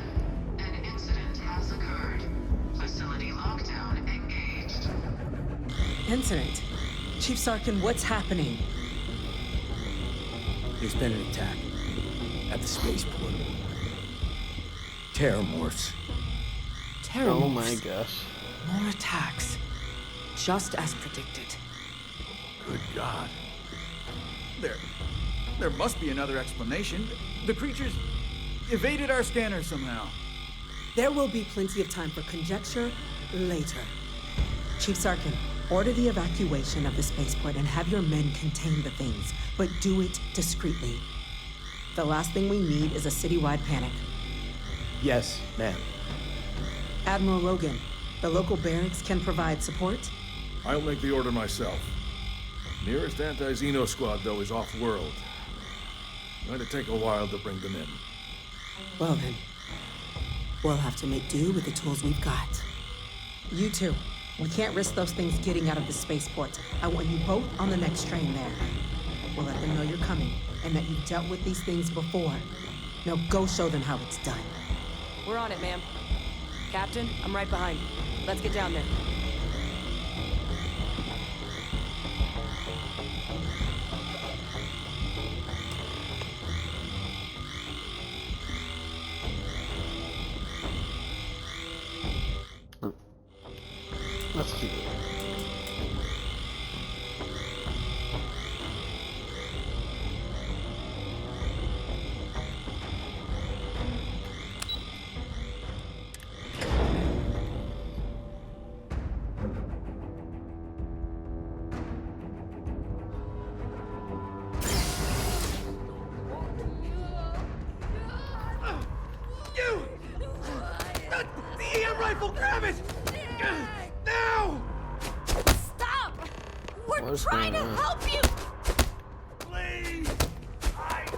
An incident has occurred. Facility lockdown engaged. Incident? Chief Sarkin, what's happening? There's been an attack at the spaceport. Terramorphs. Oh my gosh. More attacks. Just as predicted. Good God. There must be another explanation. The creatures evaded our scanner somehow. There will be plenty of time for conjecture later. Chief Sarkin, order the evacuation of the spaceport and have your men contain the things, but do it discreetly. The last thing we need is a citywide panic. Yes, ma'am. Admiral Logan, the local barracks can provide support? I'll make the order myself. Nearest anti-Xeno squad, though, is off-world. Going to take a while to bring them in. Well then, we'll have to make do with the tools we've got. You two, we can't risk those things getting out of the spaceport. I want you both on the next train there. We'll let them know you're coming and that you've dealt with these things before. Now go show them how it's done. We're on it, ma'am. Captain, I'm right behind you. Let's get down there. That's cute. The EM rifle, grab it! Now! Stop! We're What's trying to going on? help you! Please!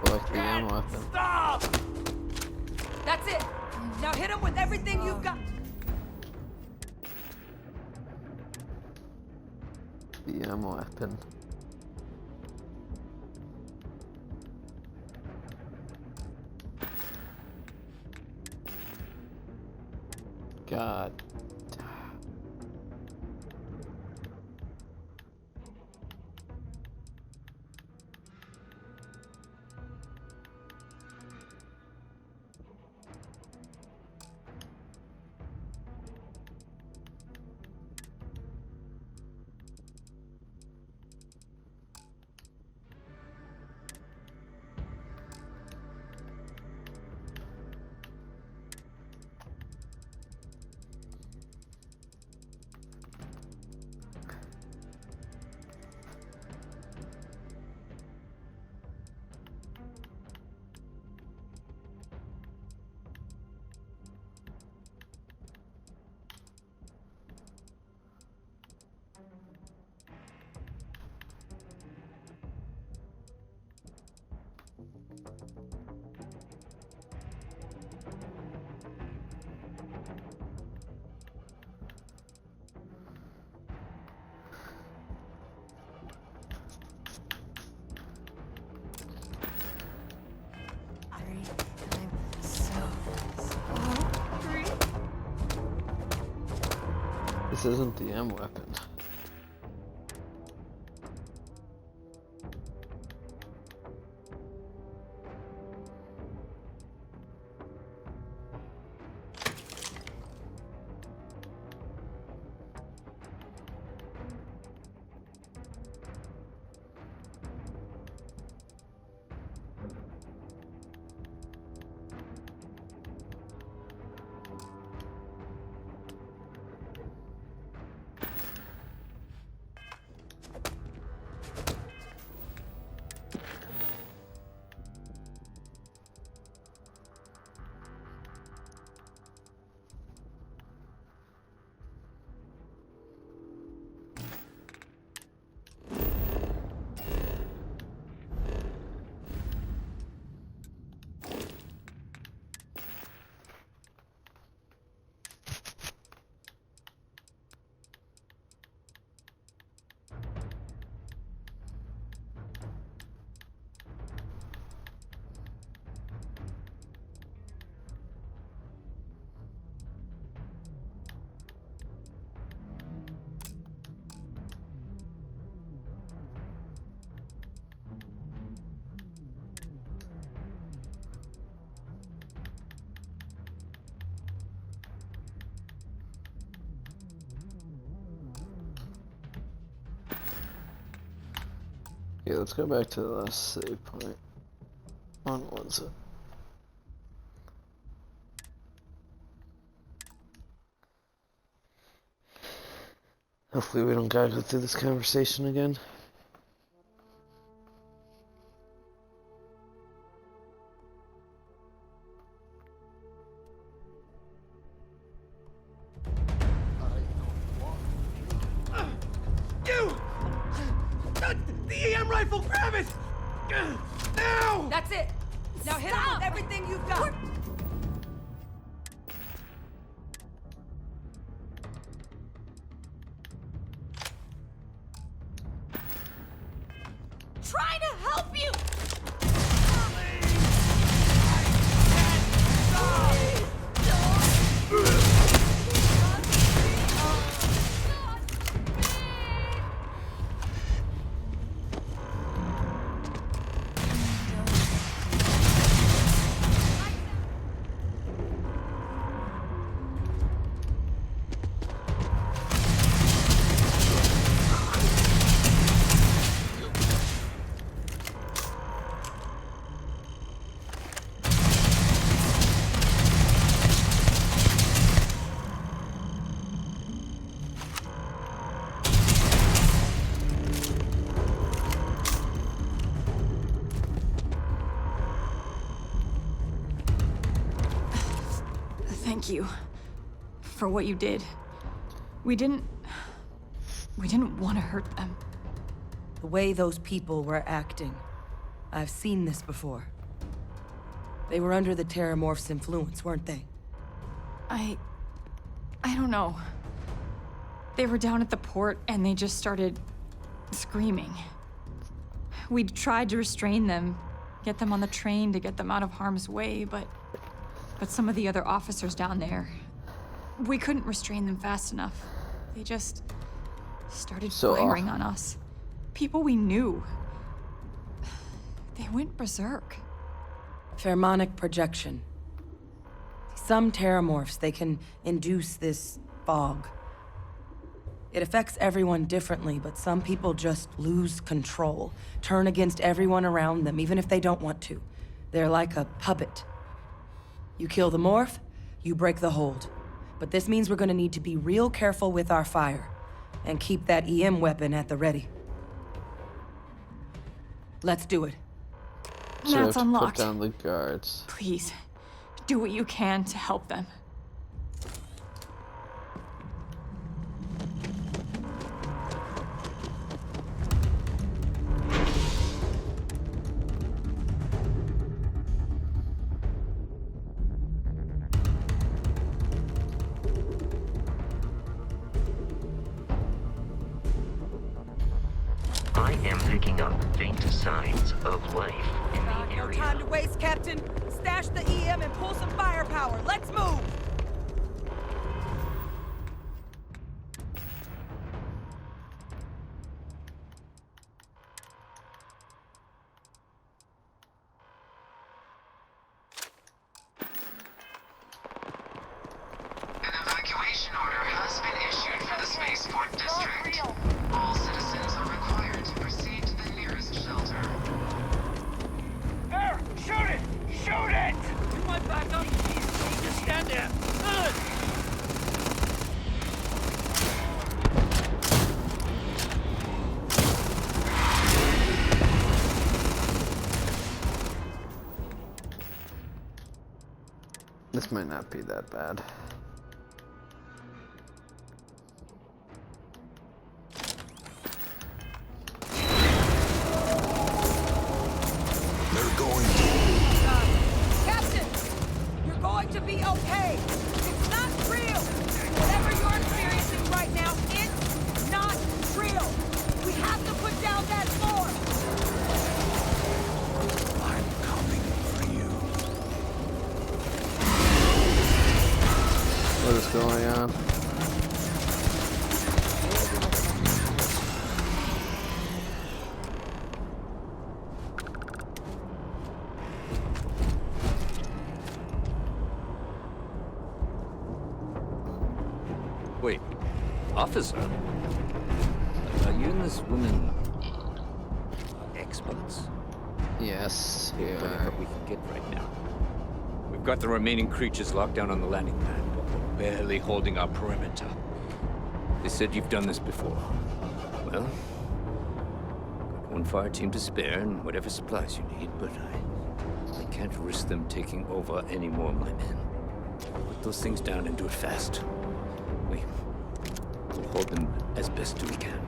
Collect the ammo weapon. Stop! That's it! Now hit him with everything you've got! The ammo weapon. God. This isn't the M weapon. Okay, let's go back to the last save point. On what's it? Hopefully we don't gotta go through this conversation again. You! The EM rifle, grab it! Now! That's it! Now hit him with everything you've got! Trying to help you! Thank you for what you did. We didn't want to hurt them. The way those people were acting, I've seen this before. They were under the Terramorph's influence, weren't they? I don't know. They were down at the port and they just started screaming. We'd tried to restrain them, get them on the train to get them out of harm's way, but some of the other officers down there, we couldn't restrain them fast enough. They just started firing on us. People we knew. They went berserk. Pheromonic projection. Some Terramorphs, they can induce this fog. It affects everyone differently, but some people just lose control, turn against everyone around them, even if they don't want to. They're like a puppet. You kill the morph, you break the hold. But this means we're gonna need to be real careful with our fire, and keep that EM weapon at the ready. Let's do it. That's unlocked. Put down the guards. Please, do what you can to help them. I am picking up faint signs of life in the No area. time to waste, Captain. Stash the EM and pull some firepower. Let's move! An evacuation order has been issued for the spaceport district. All citizens are required to proceed to the nearest shelter. There! Shoot it! Shoot it! You want back up? Just stand there. Good! This might not be that bad. They're going to... Captain! You're going to be okay! It's not real! Whatever you're experiencing right now, it's not real! We have to put down that force! I'm coming for you. What is going on? Wait, officer? Are you and this woman spots. Yes, We're we doing are. what we can get right now. We've got the remaining creatures locked down on the landing pad, but we're barely holding our perimeter. They said you've done this before. Well, got one fire team to spare and whatever supplies you need, but I can't risk them taking over any more of my men. Put those things down and do it fast. We'll hold them as best we can.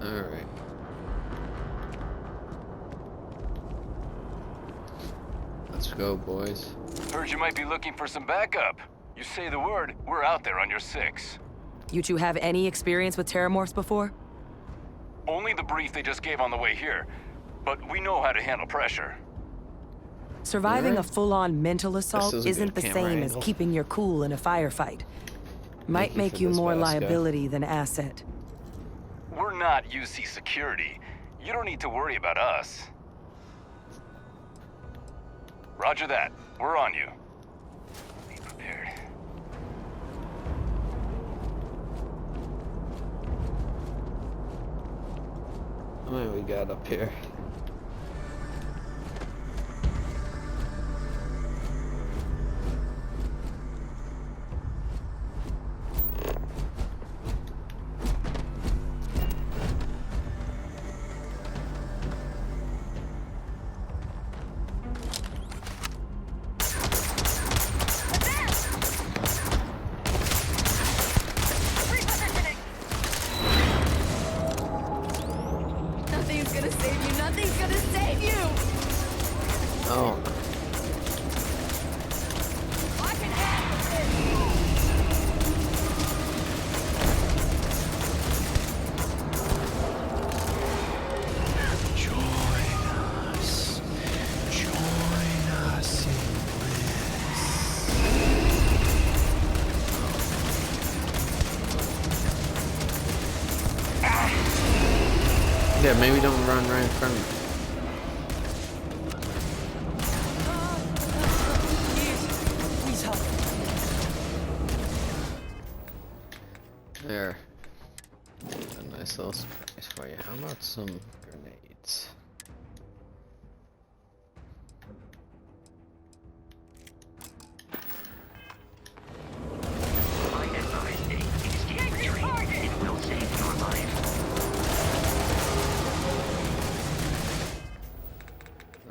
Alright. Let's go, boys. Heard you might be looking for some backup. You say the word, we're out there on your 6. You two have any experience with terramorphs before? Only the brief they just gave on the way here. But we know how to handle pressure. Surviving a full-on mental assault is a isn't the good same camera as angle. keeping your cool in a firefight. Might you make for you this, more Vasco. liability than asset. We're not UC security. You don't need to worry about us. Roger that. We're on you. Be prepared. What do we got up here? Nothing's gonna save you. Nothing's gonna save you. Oh. I can handle Join us in Yeah, maybe don't run right in front of me. Please help. There. A nice little surprise for you. How about some grenades?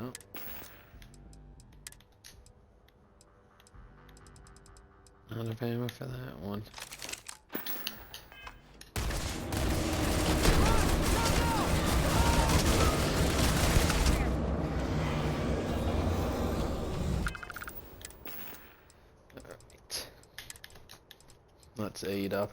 Oh. Not enough ammo for that one. Alright. Let's aid up.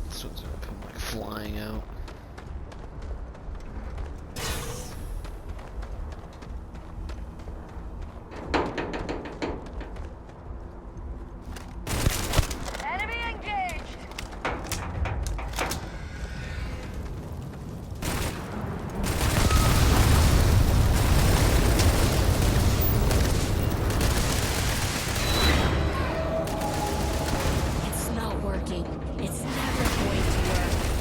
This one's gonna come like flying out. Enemy engaged. It's not working. It's never going to work.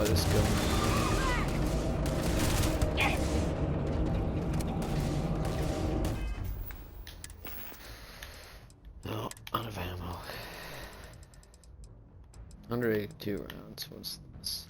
this gun. No, out of ammo. 182 rounds. What's this?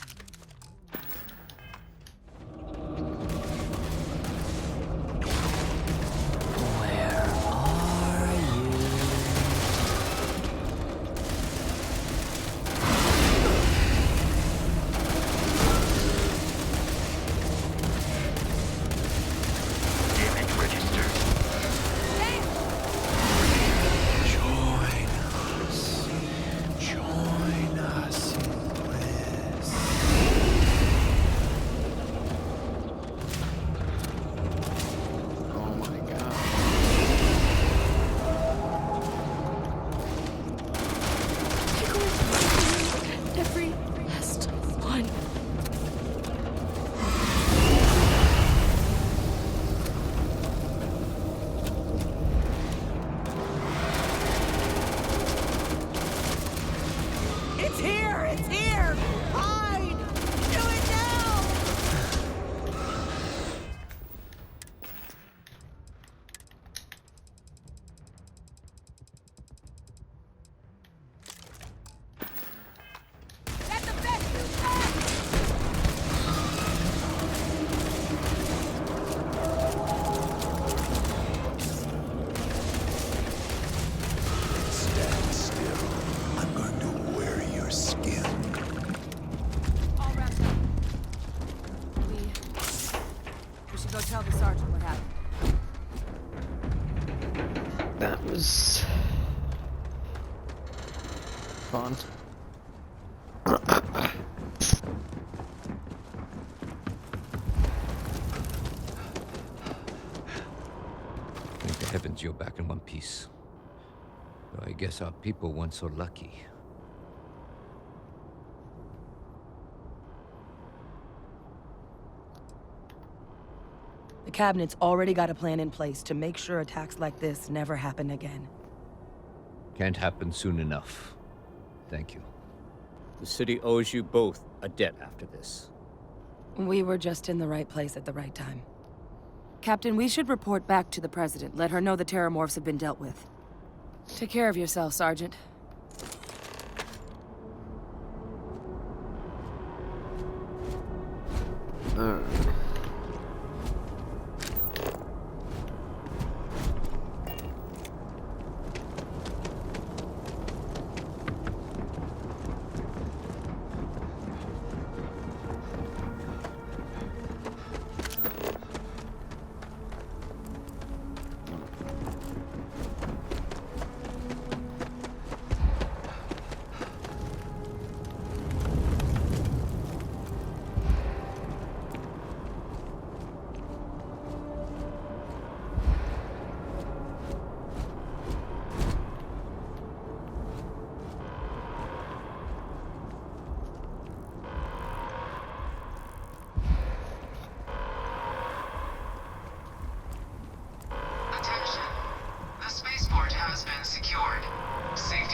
Tell the sergeant what happened. That was fun. Thank the heavens you're back in one piece. Though I guess our people weren't so lucky. The cabinet's already got a plan in place to make sure attacks like this never happen again. Can't happen soon enough. Thank you. The city owes you both a debt after this. We were just in the right place at the right time. Captain, we should report back to the President. Let her know the terramorphs have been dealt with. Take care of yourself, Sergeant.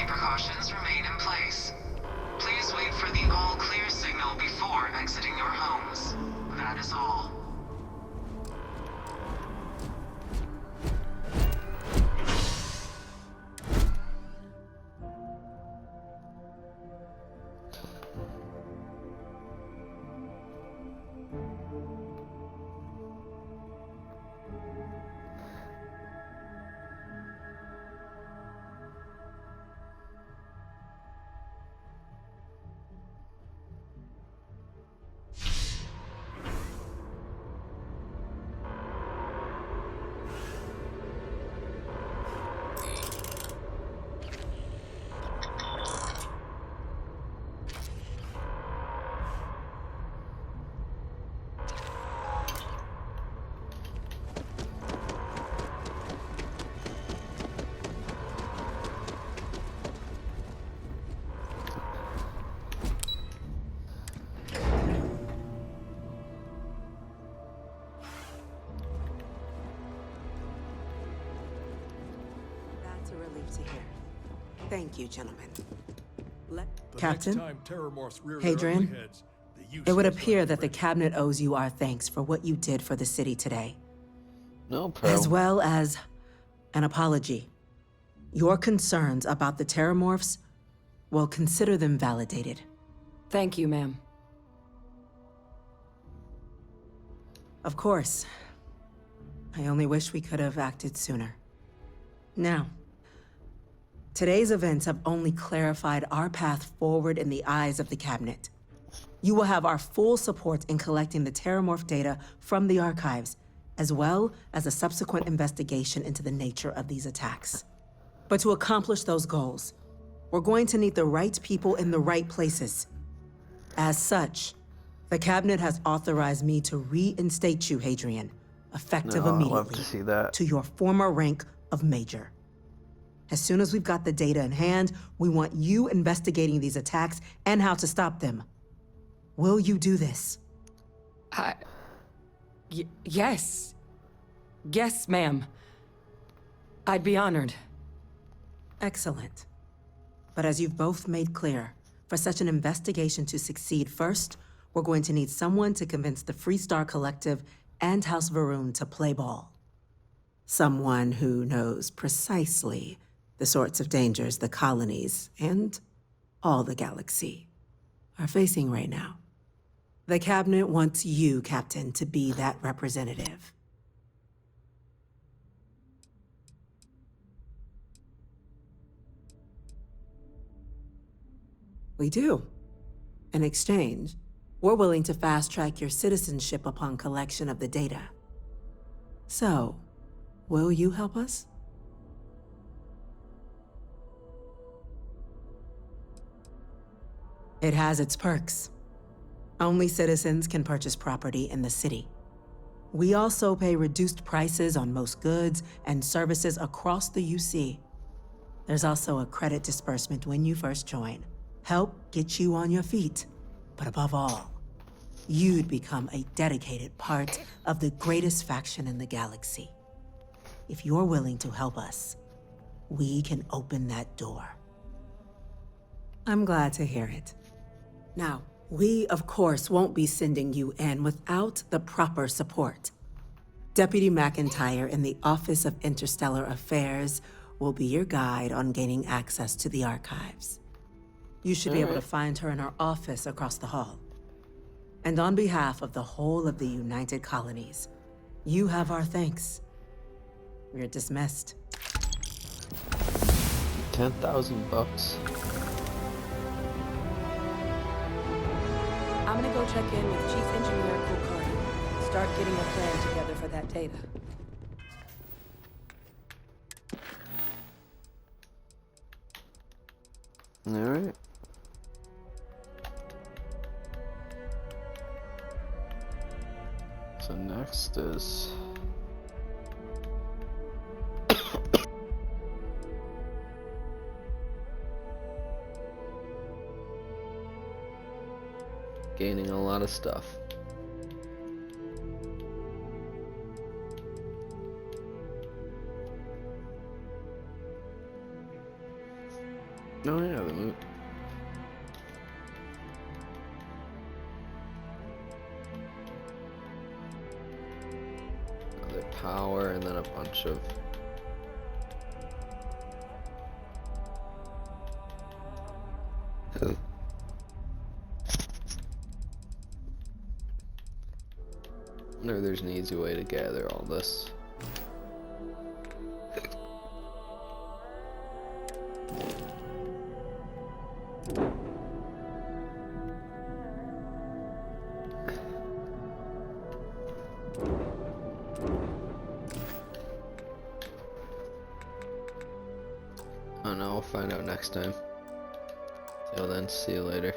Precautions remain in place. Please wait for the all-clear signal before exiting your homes. That is all. That's a relief to hear. Thank you, gentlemen. The Captain? next time terramorphs rear their Hadrian? ugly heads, It would appear that the cabinet owes you our thanks for what you did for the city today. No problem. As well as an apology. Your concerns about the Terramorphs, well, consider them validated. Thank you, ma'am. Of course. I only wish we could have acted sooner. Now, today's events have only clarified our path forward in the eyes of the cabinet. You will have our full support in collecting the Terramorph data from the archives, as well as a subsequent investigation into the nature of these attacks. But to accomplish those goals, we're going to need the right people in the right places. As such, the cabinet has authorized me to reinstate you, Hadrian, effective No, I'd immediately, love to see that. to your former rank of Major. As soon as we've got the data in hand, we want you investigating these attacks and how to stop them. Will you do this? Yes. Yes, ma'am. I'd be honored. Excellent. But as you've both made clear, for such an investigation to succeed first, we're going to need someone to convince the Freestar Collective and House Varun to play ball. Someone who knows precisely the sorts of dangers the colonies and all the galaxy are facing right now. The cabinet wants you, Captain, to be that representative. We do. In exchange, we're willing to fast-track your citizenship upon collection of the data. So, will you help us? It has its perks. Only citizens can purchase property in the city. We also pay reduced prices on most goods and services across the UC. There's also a credit disbursement when you first join. Help get you on your feet. But above all, you'd become a dedicated part of the greatest faction in the galaxy. If you're willing to help us, we can open that door. I'm glad to hear it. Now, we, of course, won't be sending you in without the proper support. Deputy McIntyre in the Office of Interstellar Affairs will be your guide on gaining access to the archives. You should be able to find her in her office across the hall. And on behalf of the whole of the United Colonies, you have our thanks. You're dismissed. 10,000 bucks. I'm gonna go check in with Chief Engineer Kulkarni. Start getting a plan together for that data. All right. So next is gaining a lot of stuff. Oh yeah, the loot. Another power and then a bunch of I wonder if there's an easy way to gather all this. I don't know, we'll find out next time. Till then, see you later.